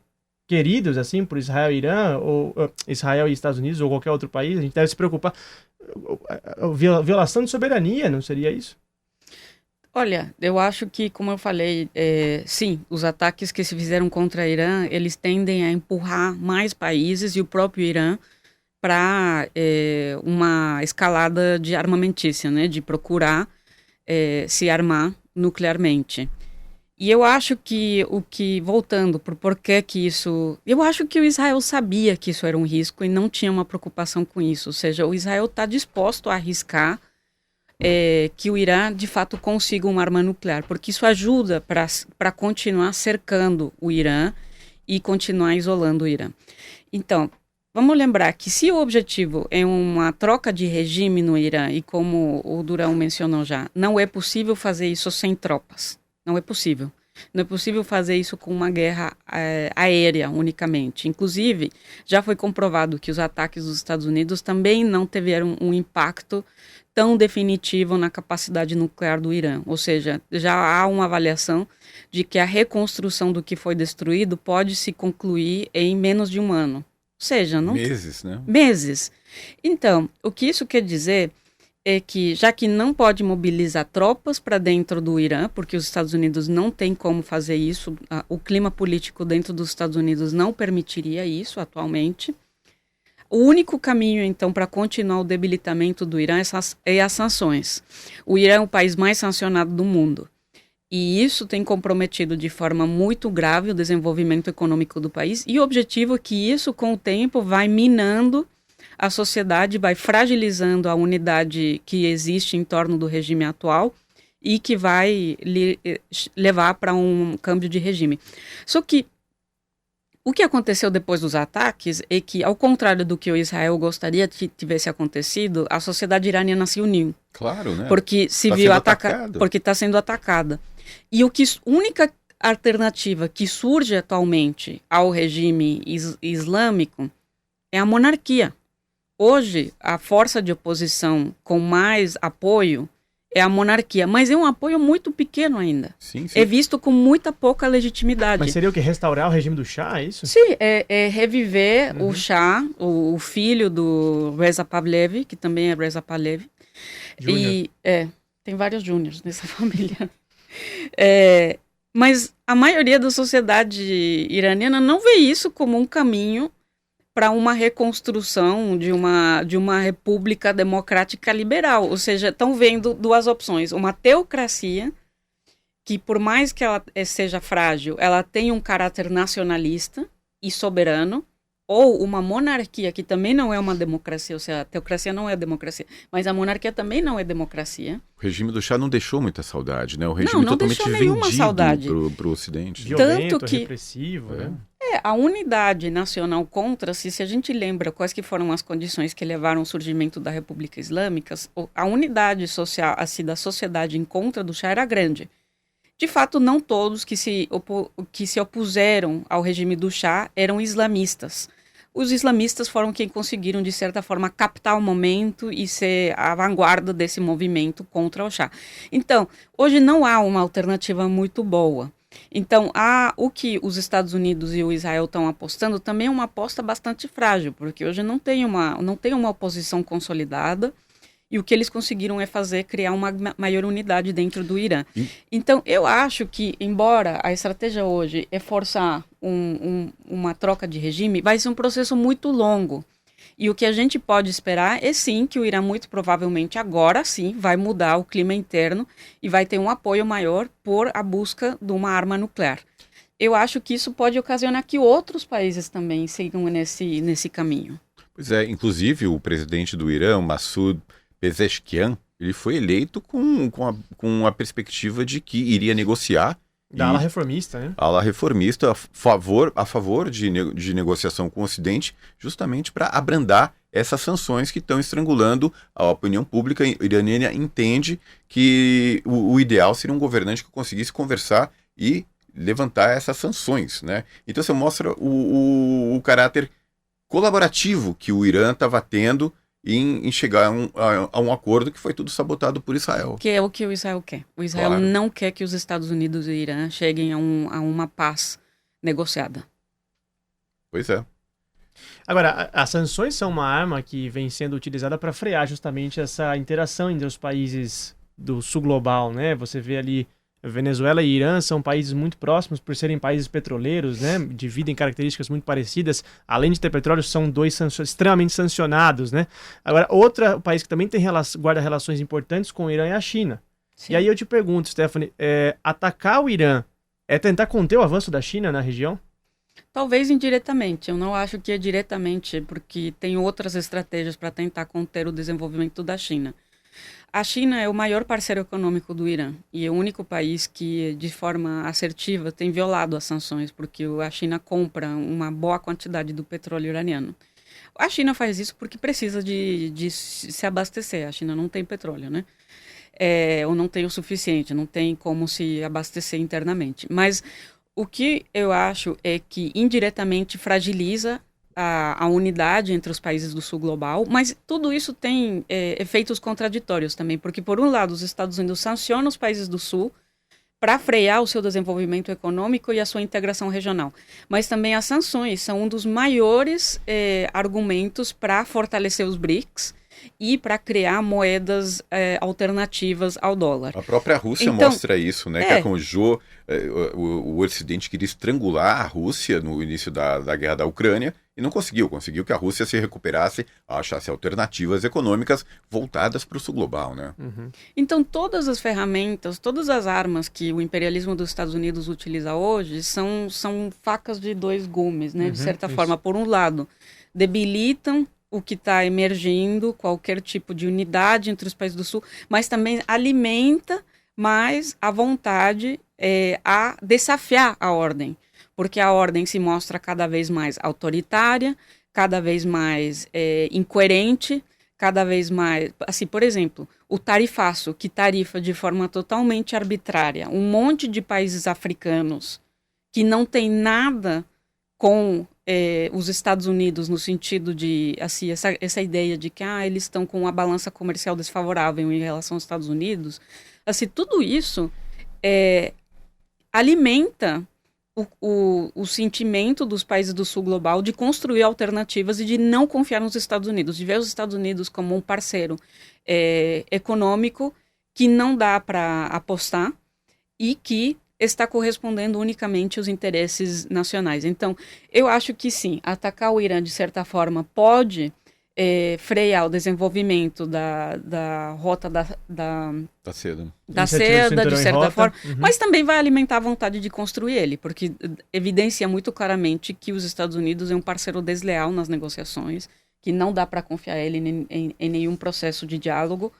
queridos assim por Israel e Irã, ou Israel e Estados Unidos, ou qualquer outro país. A gente deve se preocupar. Violação de soberania, não seria isso? Olha, eu acho que, como eu falei, sim, os ataques que se fizeram contra o Irã, eles tendem a empurrar mais países e o próprio Irã para uma escalada de armamentícia, né, de procurar se armar nuclearmente. E eu acho que voltando para o porquê que isso... Eu acho que o Israel sabia que isso era um risco e não tinha uma preocupação com isso. Ou seja, o Israel está disposto a arriscar que o Irã, de fato, consiga uma arma nuclear, porque isso ajuda para continuar cercando o Irã e continuar isolando o Irã. Então, vamos lembrar que se o objetivo é uma troca de regime no Irã, e como o Durão mencionou já, não é possível fazer isso sem tropas. Não é possível. Não é possível fazer isso com uma guerra aérea unicamente. Inclusive, já foi comprovado que os ataques dos Estados Unidos também não tiveram um impacto tão definitivo na capacidade nuclear do Irã. Ou seja, já há uma avaliação de que a reconstrução do que foi destruído pode se concluir em menos de um ano. Ou seja, não... Meses, né? Meses. Então, o que isso quer dizer é que, já que não pode mobilizar tropas para dentro do Irã, porque os Estados Unidos não têm como fazer isso, o clima político dentro dos Estados Unidos não permitiria isso atualmente, o único caminho, então, para continuar o debilitamento do Irã é as sanções. O Irã é o país mais sancionado do mundo. E isso tem comprometido de forma muito grave o desenvolvimento econômico do país. E o objetivo é que isso, com o tempo, vai minando a sociedade, vai fragilizando a unidade que existe em torno do regime atual e que vai levar para um câmbio de regime. Só que o que aconteceu depois dos ataques é que, ao contrário do que o Israel gostaria que tivesse acontecido, a sociedade iraniana se uniu. Claro, né? Porque se viu atacada. Porque está sendo atacada. E a única alternativa que surge atualmente ao regime islâmico é a monarquia. Hoje, a força de oposição com mais apoio é a monarquia, mas é um apoio muito pequeno ainda. Sim, sim. É visto com muita pouca legitimidade. Mas seria o que? Restaurar o regime do Shah, é isso? Sim, é reviver o Shah, o filho do Reza Pahlavi, que também é Reza Pahlavi. E tem vários júniors nessa família. Mas a maioria da sociedade iraniana não vê isso como um caminho para uma reconstrução de uma república democrática liberal. Ou seja, estão vendo duas opções. Uma teocracia, que por mais que ela seja frágil, ela tem um caráter nacionalista e soberano, ou uma monarquia, que também não é uma democracia, ou seja, a teocracia não é democracia, mas a monarquia também não é democracia. O regime do Shah não deixou muita saudade, né? O regime não totalmente vendido para o Ocidente. Violento, Tanto que, repressivo, né? A unidade nacional contra-se, se a gente lembra quais que foram as condições que levaram ao surgimento da República Islâmica, a unidade social, assim, da sociedade em contra do Shah era grande. De fato, não todos que se opuseram ao regime do Shah eram islamistas. Os islamistas foram quem conseguiram, de certa forma, captar o momento e ser a vanguarda desse movimento contra o Shah. Então, hoje não há uma alternativa muito boa. Então, o que os Estados Unidos e o Israel estão apostando também é uma aposta bastante frágil, porque hoje não tem uma oposição consolidada, e o que eles conseguiram é criar uma maior unidade dentro do Irã. Então, eu acho que, embora a estratégia hoje é forçar uma troca de regime, vai ser um processo muito longo. E o que a gente pode esperar é, sim, que o Irã, muito provavelmente, agora sim, vai mudar o clima interno e vai ter um apoio maior por a busca de uma arma nuclear. Eu acho que isso pode ocasionar que outros países também sigam nesse caminho. Pois é, inclusive o presidente do Irã, Massoud Pezeshkian, ele foi eleito com a perspectiva de que iria negociar. Da ala reformista, né? Ala reformista, a favor de negociação com o Ocidente, justamente para abrandar essas sanções que estão estrangulando a opinião pública iraniana. Entende que o ideal seria um governante que conseguisse conversar e levantar essas sanções, né? Então você mostra o caráter colaborativo que o Irã estava tendo em chegar a um acordo que foi tudo sabotado por Israel. Que é o que o Israel quer. O Israel não quer que os Estados Unidos e o Irã cheguem a uma paz negociada. Pois é. Agora, as sanções são uma arma que vem sendo utilizada para frear justamente essa interação entre os países do sul global, né? Você vê ali Venezuela e Irã são países muito próximos por serem países petroleiros, né? Dividem características muito parecidas. Além de ter petróleo, são dois extremamente sancionados, né? Agora, outro país que também guarda relações importantes com o Irã é a China. Sim. E aí eu te pergunto, Stephanie, atacar o Irã é tentar conter o avanço da China na região? Talvez indiretamente. Eu não acho que é diretamente, porque tem outras estratégias para tentar conter o desenvolvimento da China. A China é o maior parceiro econômico do Irã e é o único país que, de forma assertiva, tem violado as sanções, porque a China compra uma boa quantidade do petróleo iraniano. A China faz isso porque precisa de se abastecer. A China não tem petróleo, né? Ou não tem o suficiente, não tem como se abastecer internamente. Mas o que eu acho é que indiretamente fragiliza a unidade entre os países do sul global, mas tudo isso tem efeitos contraditórios também, porque por um lado os Estados Unidos sancionam os países do sul para frear o seu desenvolvimento econômico e a sua integração regional, mas também as sanções são um dos maiores argumentos para fortalecer os BRICS e para criar moedas alternativas ao dólar. A própria Rússia mostra isso, né? Que arranjou, o Ocidente queria estrangular a Rússia no início da guerra da Ucrânia e não conseguiu que a Rússia se recuperasse, achasse alternativas econômicas voltadas para o sul global, né? Uhum. Então todas as ferramentas, todas as armas que o imperialismo dos Estados Unidos utiliza hoje são facas de dois gumes, né? De certa forma, por um lado, debilitam o que está emergindo, qualquer tipo de unidade entre os países do Sul, mas também alimenta mais a vontade a desafiar a ordem, porque a ordem se mostra cada vez mais autoritária, cada vez mais incoerente, cada vez mais... Assim, por exemplo, o tarifaço, que tarifa de forma totalmente arbitrária um monte de países africanos que não tem nada com os Estados Unidos, no sentido de, assim, essa ideia de que eles estão com uma balança comercial desfavorável em relação aos Estados Unidos, assim, tudo isso alimenta o sentimento dos países do sul global de construir alternativas e de não confiar nos Estados Unidos, de ver os Estados Unidos como um parceiro econômico que não dá para apostar e que está correspondendo unicamente aos interesses nacionais. Então, eu acho que sim, atacar o Irã, de certa forma, pode frear o desenvolvimento da rota da seda, de certa forma, mas também vai alimentar a vontade de construir ele, porque evidencia muito claramente que os Estados Unidos é um parceiro desleal nas negociações, que não dá para confiar ele em nenhum processo de diálogo.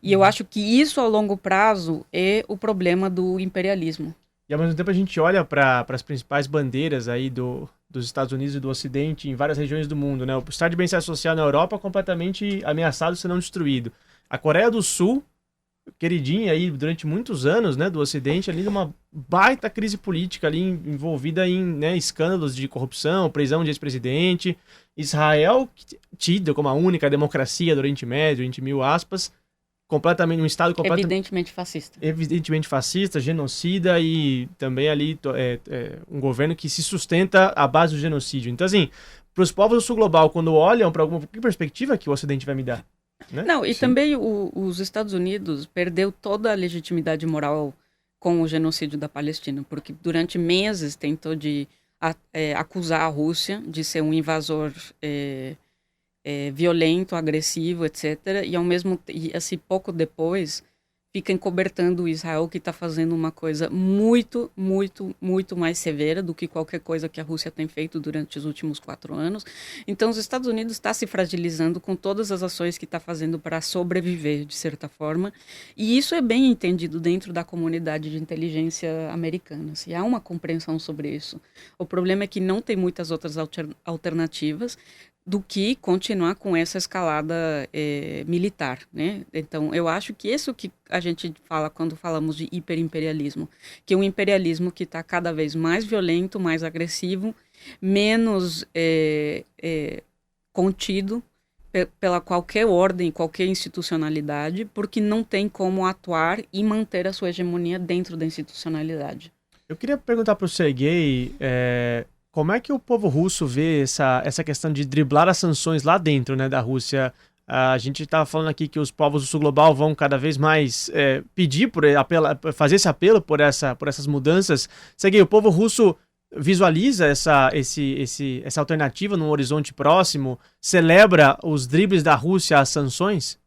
E eu acho que isso, a longo prazo, é o problema do imperialismo. E, ao mesmo tempo, a gente olha para as principais bandeiras aí dos Estados Unidos e do Ocidente em várias regiões do mundo, né? O estado de bem-estar social na Europa completamente ameaçado, se não destruído. A Coreia do Sul, queridinha aí durante muitos anos, né, do Ocidente, ali numa baita crise política ali envolvida em, né, escândalos de corrupção, prisão de ex-presidente. Israel, tido como a única democracia do Oriente Médio, entre mil aspas, completamente um estado evidentemente fascista, genocida e também ali um governo que se sustenta à base do genocídio. Então, assim, para os povos do sul global, quando olham para alguma perspectiva que o Ocidente vai me dar, né? Não, e também os Estados Unidos perdeu toda a legitimidade moral com o genocídio da Palestina, porque durante meses tentou acusar a Rússia de ser um invasor violento, agressivo, etc. E ao mesmo tempo, assim, pouco depois, fica encobertando o Israel, que está fazendo uma coisa muito, muito, muito mais severa do que qualquer coisa que a Rússia tem feito durante os últimos 4 anos. Então, os Estados Unidos está se fragilizando com todas as ações que está fazendo para sobreviver, de certa forma. E isso é bem entendido dentro da comunidade de inteligência americana. Assim, há uma compreensão sobre isso. O problema é que não tem muitas outras alternativas do que continuar com essa escalada militar, né? Então, eu acho que isso que a gente fala quando falamos de hiperimperialismo, que é um imperialismo que está cada vez mais violento, mais agressivo, menos contido pela qualquer ordem, qualquer institucionalidade, porque não tem como atuar e manter a sua hegemonia dentro da institucionalidade. Eu queria perguntar para o Serguei... como é que o povo russo vê essa questão de driblar as sanções lá dentro, né, da Rússia? A gente estava falando aqui que os povos do sul global vão cada vez mais pedir, fazer esse apelo por essas mudanças. Serguei, o povo russo visualiza essa alternativa num horizonte próximo? Celebra os dribles da Rússia às sanções?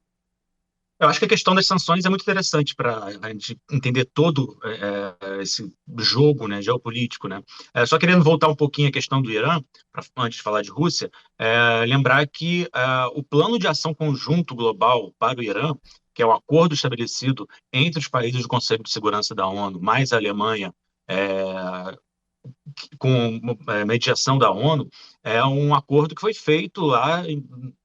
Eu acho que a questão das sanções é muito interessante para a gente entender todo esse jogo, né, geopolítico, né? Só querendo voltar um pouquinho à questão do Irã, antes de falar de Rússia, lembrar que o plano de ação conjunto global para o Irã, que é o acordo estabelecido entre os países do Conselho de Segurança da ONU, mais a Alemanha, com mediação da ONU, é um acordo que foi feito lá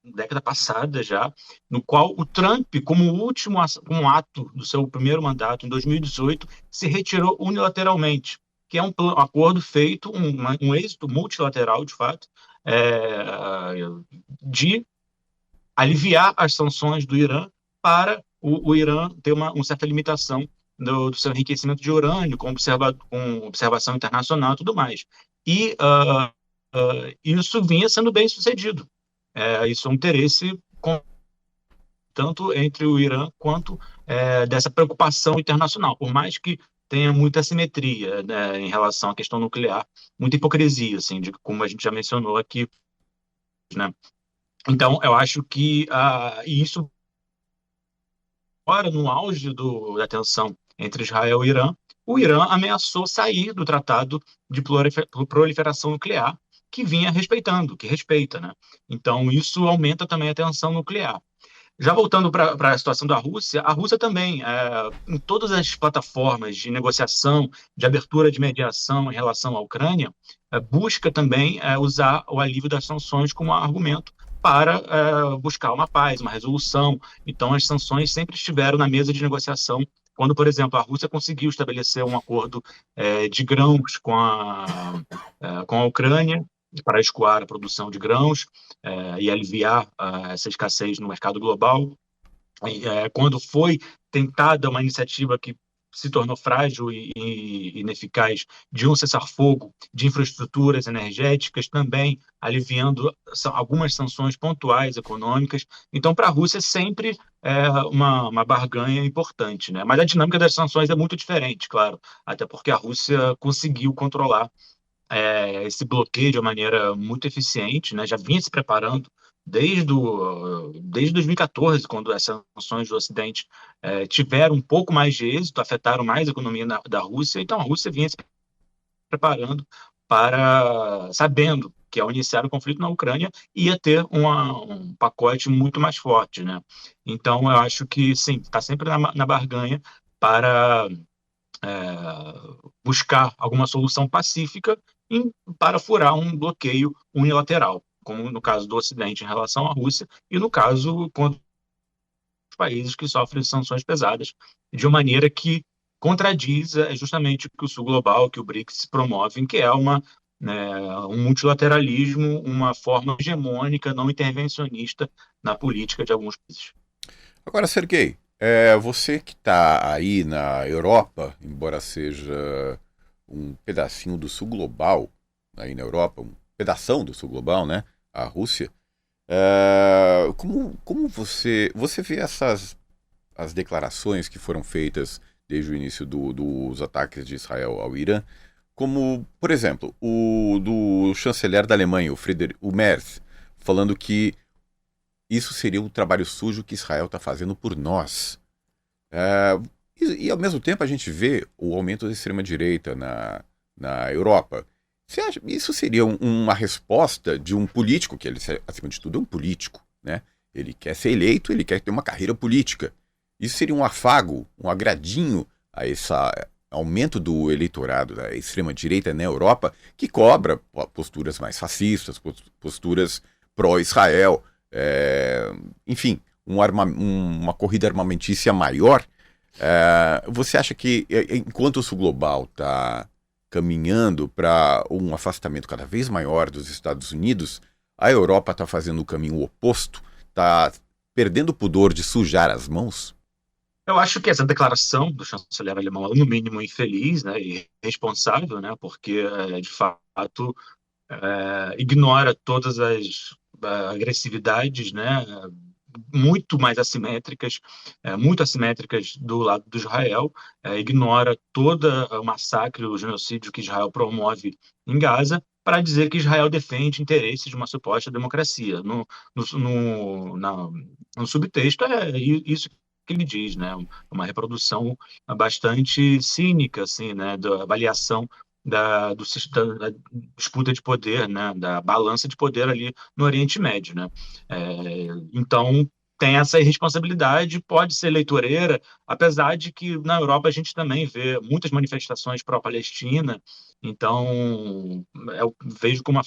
na década passada já, no qual o Trump, como último ato do seu primeiro mandato, em 2018, se retirou unilateralmente, que é um acordo feito, um êxito multilateral, de fato, de aliviar as sanções do Irã para o Irã ter uma certa limitação do seu enriquecimento de urânio, com observação internacional e tudo mais. E isso vinha sendo bem sucedido. Isso é um interesse tanto entre o Irã quanto dessa preocupação internacional, por mais que tenha muita assimetria, né, em relação à questão nuclear, muita hipocrisia, assim, como a gente já mencionou aqui, né? Então, eu acho que isso, agora, no auge da tensão entre Israel e Irã, o Irã ameaçou sair do Tratado de Proliferação Nuclear, que vinha respeitando, que respeita, né? Então, isso aumenta também a tensão nuclear. Já voltando para a situação da Rússia, a Rússia também, em todas as plataformas de negociação, de abertura de mediação em relação à Ucrânia, busca também usar o alívio das sanções como argumento para buscar uma paz, uma resolução. Então, as sanções sempre estiveram na mesa de negociação quando, por exemplo, a Rússia conseguiu estabelecer um acordo de grãos com a Ucrânia para escoar a produção de grãos e aliviar essa escassez no mercado global. Quando foi tentada uma iniciativa que se tornou frágil e ineficaz de um cessar-fogo de infraestruturas energéticas, também aliviando algumas sanções pontuais econômicas. Então, para a Rússia, sempre é uma barganha importante, né? Mas a dinâmica das sanções é muito diferente, claro, até porque a Rússia conseguiu controlar esse bloqueio de uma maneira muito eficiente, né? Já vinha se preparando desde 2014, quando as sanções do Ocidente tiveram um pouco mais de êxito, afetaram mais a economia da Rússia. Então, a Rússia vinha se preparando sabendo que ao iniciar o conflito na Ucrânia ia ter um pacote muito mais forte, né? Então, eu acho que, sim, está sempre na barganha para buscar alguma solução pacífica para furar um bloqueio unilateral, como no caso do Ocidente em relação à Rússia e no caso contra os países que sofrem sanções pesadas, de uma maneira que contradiz justamente o que o Sul Global, que o BRICS promovem, que é um multilateralismo, uma forma hegemônica, não intervencionista na política de alguns países. Agora, Serguei, você que está aí na Europa, embora seja um pedacinho do Sul Global, aí na Europa, um pedação do Sul Global, né? A Rússia. Como você vê as declarações que foram feitas desde o início dos ataques de Israel ao Irã, como, por exemplo, o do chanceler da Alemanha, o Merz, falando que isso seria um trabalho sujo que Israel está fazendo por nós. E ao mesmo tempo a gente vê o aumento da extrema-direita na Europa. Você acha que isso seria uma resposta de um político, que ele, acima de tudo, é um político, né? Ele quer ser eleito, ele quer ter uma carreira política. Isso seria um afago, um agradinho a esse aumento do eleitorado da extrema-direita na Europa, que cobra posturas mais fascistas, posturas pró-Israel, enfim, uma corrida armamentícia maior. Você acha que, enquanto o Sul Global está caminhando para um afastamento cada vez maior dos Estados Unidos, a Europa está fazendo o caminho oposto, está perdendo o pudor de sujar as mãos? Eu acho que essa declaração do chanceler alemão é, no mínimo, infeliz, né, e irresponsável, né, porque, de fato, ignora todas as agressividades, né, muito mais assimétricas, muito assimétricas do lado do Israel, ignora todo o massacre, o genocídio que Israel promove em Gaza, para dizer que Israel defende interesses de uma suposta democracia. No subtexto é isso que ele diz, né? Uma reprodução bastante cínica, assim, né? Da avaliação da disputa de poder, né? Da balança de poder ali no Oriente Médio, né? Então tem essa irresponsabilidade, pode ser eleitoreira, apesar de que na Europa a gente também vê muitas manifestações pró-Palestina, então eu vejo como uma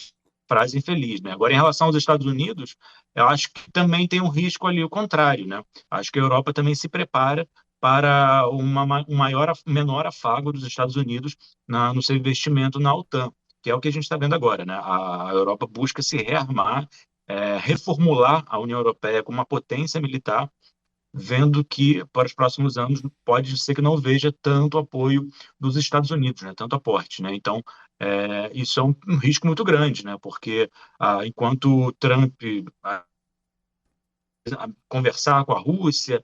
frase infeliz, né? Agora, em relação aos Estados Unidos, eu acho que também tem um risco ali, o contrário, né? Acho que a Europa também se prepara para um menor afago dos Estados Unidos no seu investimento na OTAN, que é o que a gente está vendo agora, né? A Europa busca se rearmar, reformular a União Europeia como uma potência militar, vendo que para os próximos anos pode ser que não veja tanto apoio dos Estados Unidos, né, tanto aporte, né? Então, isso é um risco muito grande, né? Porque enquanto o Trump conversar com a Rússia,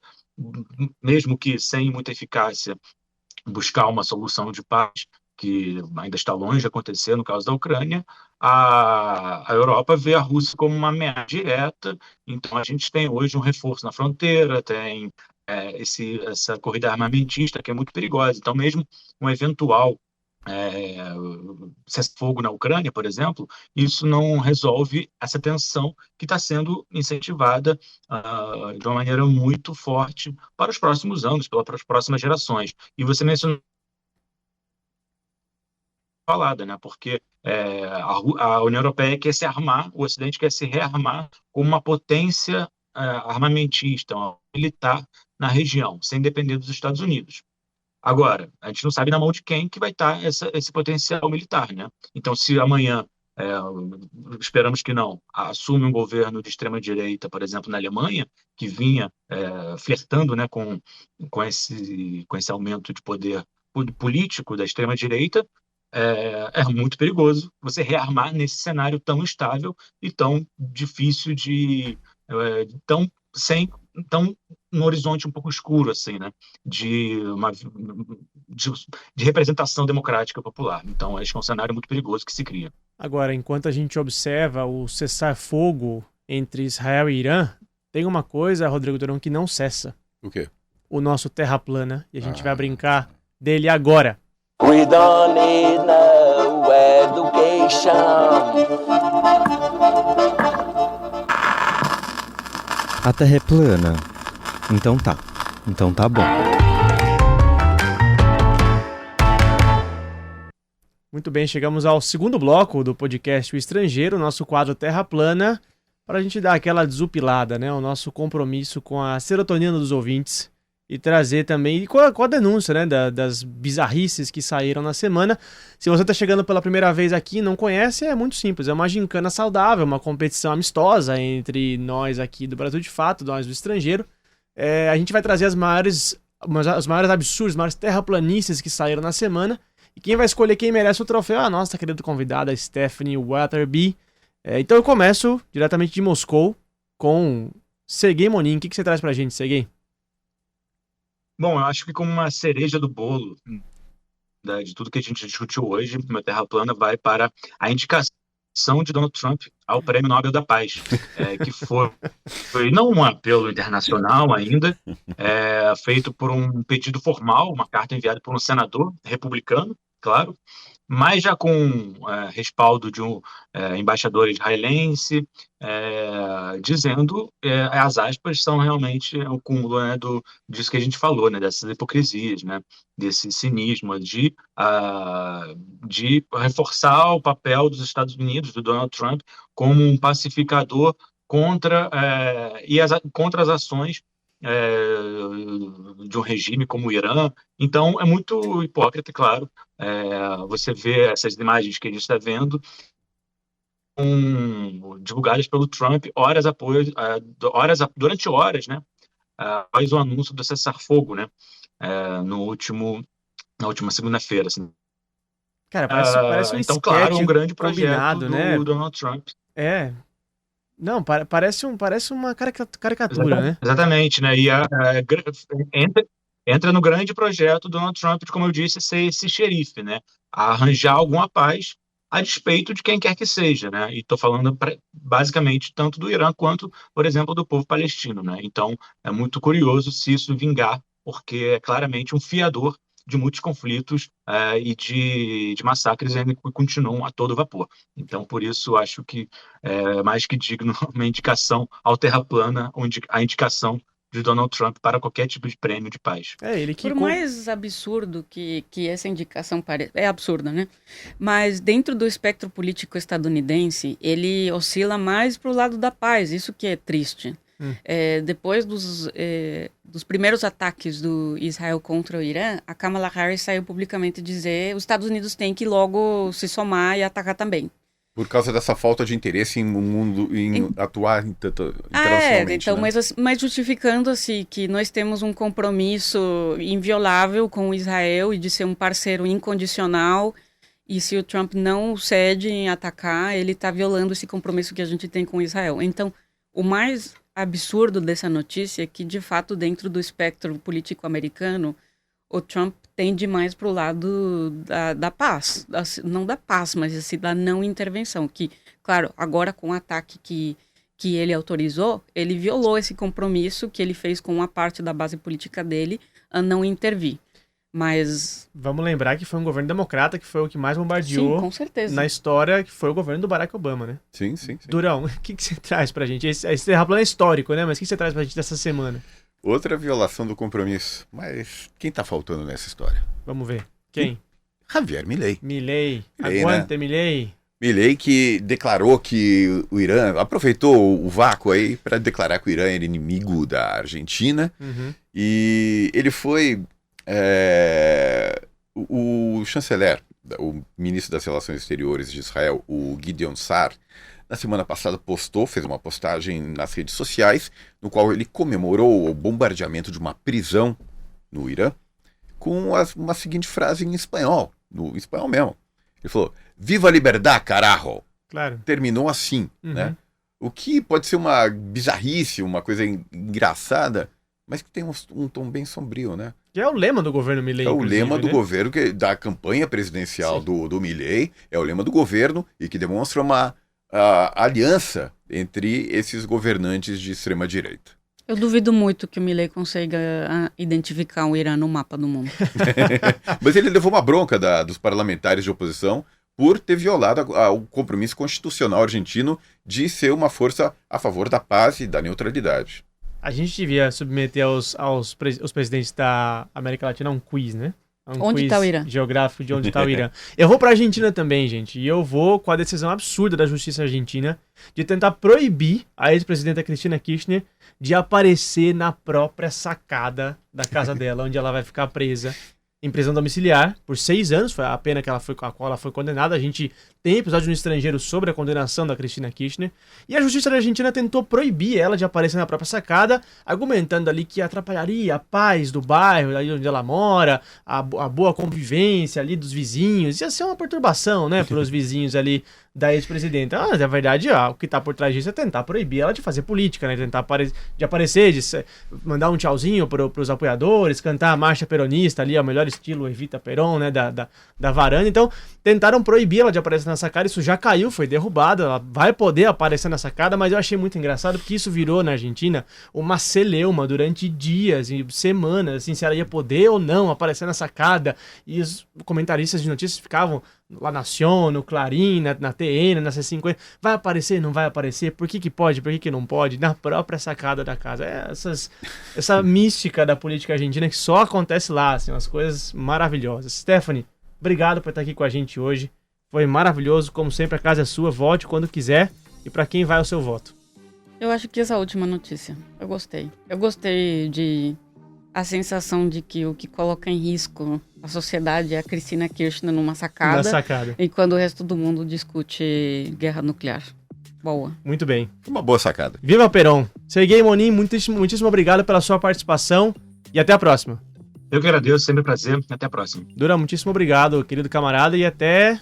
mesmo que sem muita eficácia, buscar uma solução de paz que ainda está longe de acontecer no caso da Ucrânia, a Europa vê a Rússia como uma ameaça direta, então a gente tem hoje um reforço na fronteira, tem essa corrida armamentista que é muito perigosa, então mesmo um eventual cessar-fogo na Ucrânia, por exemplo, isso não resolve essa tensão que está sendo incentivada de uma maneira muito forte para os próximos anos, para as próximas gerações. E você mencionou falada, né? Porque a União Europeia quer se armar, o Ocidente quer se rearmar como uma potência armamentista, militar na região, sem depender dos Estados Unidos. Agora, a gente não sabe na mão de quem que vai estar esse potencial militar, né? Então, se amanhã, esperamos que não, assume um governo de extrema-direita, por exemplo, na Alemanha, que vinha flertando, né, com esse aumento de poder político da extrema-direita, é muito perigoso você rearmar nesse cenário tão instável e tão difícil tão no horizonte um pouco escuro, assim, né? De representação democrática popular. Então, acho que é um cenário muito perigoso que se cria. Agora, enquanto a gente observa o cessar-fogo entre Israel e Irã, tem uma coisa, Rodrigo Durão, que não cessa. O quê? O nosso terra plana. E a gente vai brincar dele agora. We don't need no education. A Terra é plana. Então tá bom. Muito bem, chegamos ao segundo bloco do podcast O Estrangeiro, nosso quadro Terra Plana, para a gente dar aquela desupilada, né? O nosso compromisso com a serotonina dos ouvintes e trazer também, e com a denúncia, né, das bizarrices que saíram na semana. Se você está chegando pela primeira vez aqui e não conhece, é muito simples, é uma gincana saudável, uma competição amistosa entre nós aqui do Brasil de Fato, nós do Estrangeiro. A gente vai trazer os maiores absurdos, as maiores terraplanistas que saíram na semana, e quem vai escolher quem merece o troféu é a nossa querida convidada, Stephanie Waterby. Então eu começo diretamente de Moscou com Sergei Monin. O que você traz pra gente, Sergei? Bom, eu acho que como uma cereja do bolo, né, de tudo que a gente discutiu hoje, meu Terra Plana vai para a indicação de Donald Trump ao Prêmio Nobel da Paz, que foi não um apelo internacional ainda, feito por um pedido formal, uma carta enviada por um senador republicano, claro, mas já com respaldo de um embaixador israelense, dizendo, as aspas são realmente o cúmulo, né, disso que a gente falou, né, dessas hipocrisias, né, desse cinismo de reforçar o papel dos Estados Unidos, do Donald Trump, como um pacificador contra as ações de um regime como o Irã. Então, é muito hipócrita, claro, você vê essas imagens que a gente está vendo divulgadas pelo Trump durante horas, né, após o anúncio do cessar-fogo, né, na última segunda-feira. Assim. Cara, parece um então, claro, um grande projeto combinado, do né? Donald Trump. Não, parece uma caricatura, né? Exatamente, né? E entra no grande projeto do Donald Trump de, como eu disse, ser esse xerife, né? A arranjar alguma paz a despeito de quem quer que seja, né? E estou falando basicamente tanto do Irã quanto, por exemplo, do povo palestino, né? Então, é muito curioso se isso vingar, porque é claramente um fiador de muitos conflitos e de massacres ainda que continuam a todo vapor. Então, por isso, acho que é mais que digno uma indicação ao Terra Plana, onde a indicação de Donald Trump para qualquer tipo de prêmio de paz. Ele que... Por mais absurdo que essa indicação pareça... É absurda, né? Mas dentro do espectro político estadunidense, ele oscila mais para o lado da paz. Isso que é triste. Depois dos primeiros ataques do Israel contra o Irã, a Kamala Harris saiu publicamente dizer que os Estados Unidos têm que logo se somar e atacar também. Por causa dessa falta de interesse em atuar internacionalmente. Então, né? mas justificando-se que nós temos um compromisso inviolável com Israel e de ser um parceiro incondicional, e se o Trump não cede em atacar, ele está violando esse compromisso que a gente tem com Israel. Então, o mais absurdo dessa notícia é que, de fato, dentro do espectro político americano, o Trump tende mais para o lado da paz, não da paz, mas assim, da não intervenção, que, claro, agora com o ataque que ele autorizou, ele violou esse compromisso que ele fez com uma parte da base política dele a não intervir. Mas... Vamos lembrar que foi um governo democrata que foi o que mais bombardeou. Sim, com certeza. Na história, que foi o governo do Barack Obama, né? Sim. Durão, o que você traz pra gente? Esse terraplano é histórico, né? Mas o que você traz pra gente dessa semana? Outra violação do compromisso. Mas quem tá faltando nessa história? Vamos ver. Quem? Javier Milei. Milei. Aguanta, né? Milei. Milei que declarou que o Irã aproveitou o vácuo aí para declarar que o Irã era inimigo da Argentina. E ele foi o chanceler, o ministro das Relações Exteriores de Israel, o Gideon Sa'ar, na semana passada fez uma postagem nas redes sociais, no qual ele comemorou o bombardeamento de uma prisão no Irã, com uma seguinte frase em espanhol mesmo. Ele falou, viva a liberdade, carajo! Claro. Terminou assim, né? O que pode ser uma bizarrice, uma coisa engraçada, mas que tem um tom bem sombrio, né? Que é o lema do governo Milei. É o lema do governo, da campanha presidencial do Milei, é o lema do governo e que demonstra uma aliança entre esses governantes de extrema-direita. Eu duvido muito que o Milei consiga identificar o Irã no mapa do mundo. Mas ele levou uma bronca dos parlamentares de oposição por ter violado o compromisso constitucional argentino de ser uma força a favor da paz e da neutralidade. A gente devia submeter os presidentes da América Latina a um quiz, né? Onde está o Irã? Geográfico de onde está o Irã. Eu vou para a Argentina também, gente. E eu vou com a decisão absurda da justiça argentina de tentar proibir a ex-presidenta Cristina Kirchner de aparecer na própria sacada da casa dela, onde ela vai ficar presa em prisão domiciliar por 6 anos. Foi a pena a qual ela foi condenada. A gente tem episódio no Estrangeiro sobre a condenação da Cristina Kirchner. E a justiça da Argentina tentou proibir ela de aparecer na própria sacada, argumentando ali que atrapalharia a paz do bairro, ali onde ela mora, a boa convivência ali dos vizinhos. Ia ser uma perturbação, né, para os vizinhos ali da ex-presidenta. Na verdade, o que está por trás disso é tentar proibir ela de fazer política, né? Tentar de aparecer, de mandar um tchauzinho para os apoiadores, cantar a marcha peronista ali, ao melhor estilo Evita Perón, né, da varanda. Então, tentaram proibir ela de aparecer na sacada. Isso já caiu, foi derrubado. Ela vai poder aparecer na sacada, mas eu achei muito engraçado porque isso virou na Argentina uma celeuma durante dias e semanas, assim, se ela ia poder ou não aparecer na sacada. E os comentaristas de notícias ficavam lá na Nación, no Clarín, na TN, na C50, vai aparecer, não vai aparecer, por que pode, por que não pode, na própria sacada da casa. Essa mística da política argentina que só acontece lá, assim, umas coisas maravilhosas. Stephanie, obrigado por estar aqui com a gente hoje, foi maravilhoso, como sempre a casa é sua, vote quando quiser, e para quem vai o seu voto? Eu acho que essa última notícia, eu gostei de a sensação de que o que coloca em risco a sociedade é a Cristina Kirchner numa sacada. Enquanto o resto do mundo discute guerra nuclear. Boa. Muito bem. Uma boa sacada. Viva Perón. Serguei Monin, muitíssimo obrigado pela sua participação e até a próxima. Eu que agradeço, sempre um prazer. Até a próxima. Durão, muitíssimo obrigado, querido camarada, e até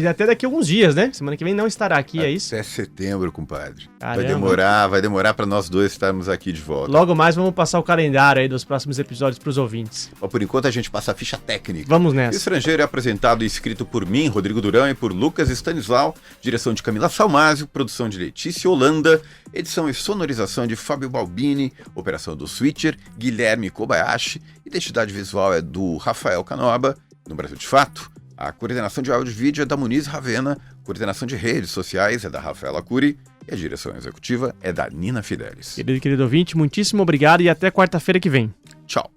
Até daqui a alguns dias, né? Semana que vem não estará aqui, é isso? Até setembro, compadre. Caramba. Vai demorar para nós dois estarmos aqui de volta. Logo mais vamos passar o calendário aí dos próximos episódios pros ouvintes. Mas por enquanto a gente passa a ficha técnica. Vamos O nessa. Estrangeiro é apresentado e escrito por mim, Rodrigo Durão, e por Lucas Stanislau, direção de Camila Salmásio, produção de Letícia Holanda, edição e sonorização de Fábio Balbini, operação do Switcher, Guilherme Kobayashi, identidade visual é do Rafael Canoba. No Brasil de Fato, a coordenação de áudio e vídeo é da Muniz Ravena, a coordenação de redes sociais é da Rafaela Cury e a direção executiva é da Nina Fidelis. Querido ouvinte, muitíssimo obrigado e até quarta-feira que vem. Tchau.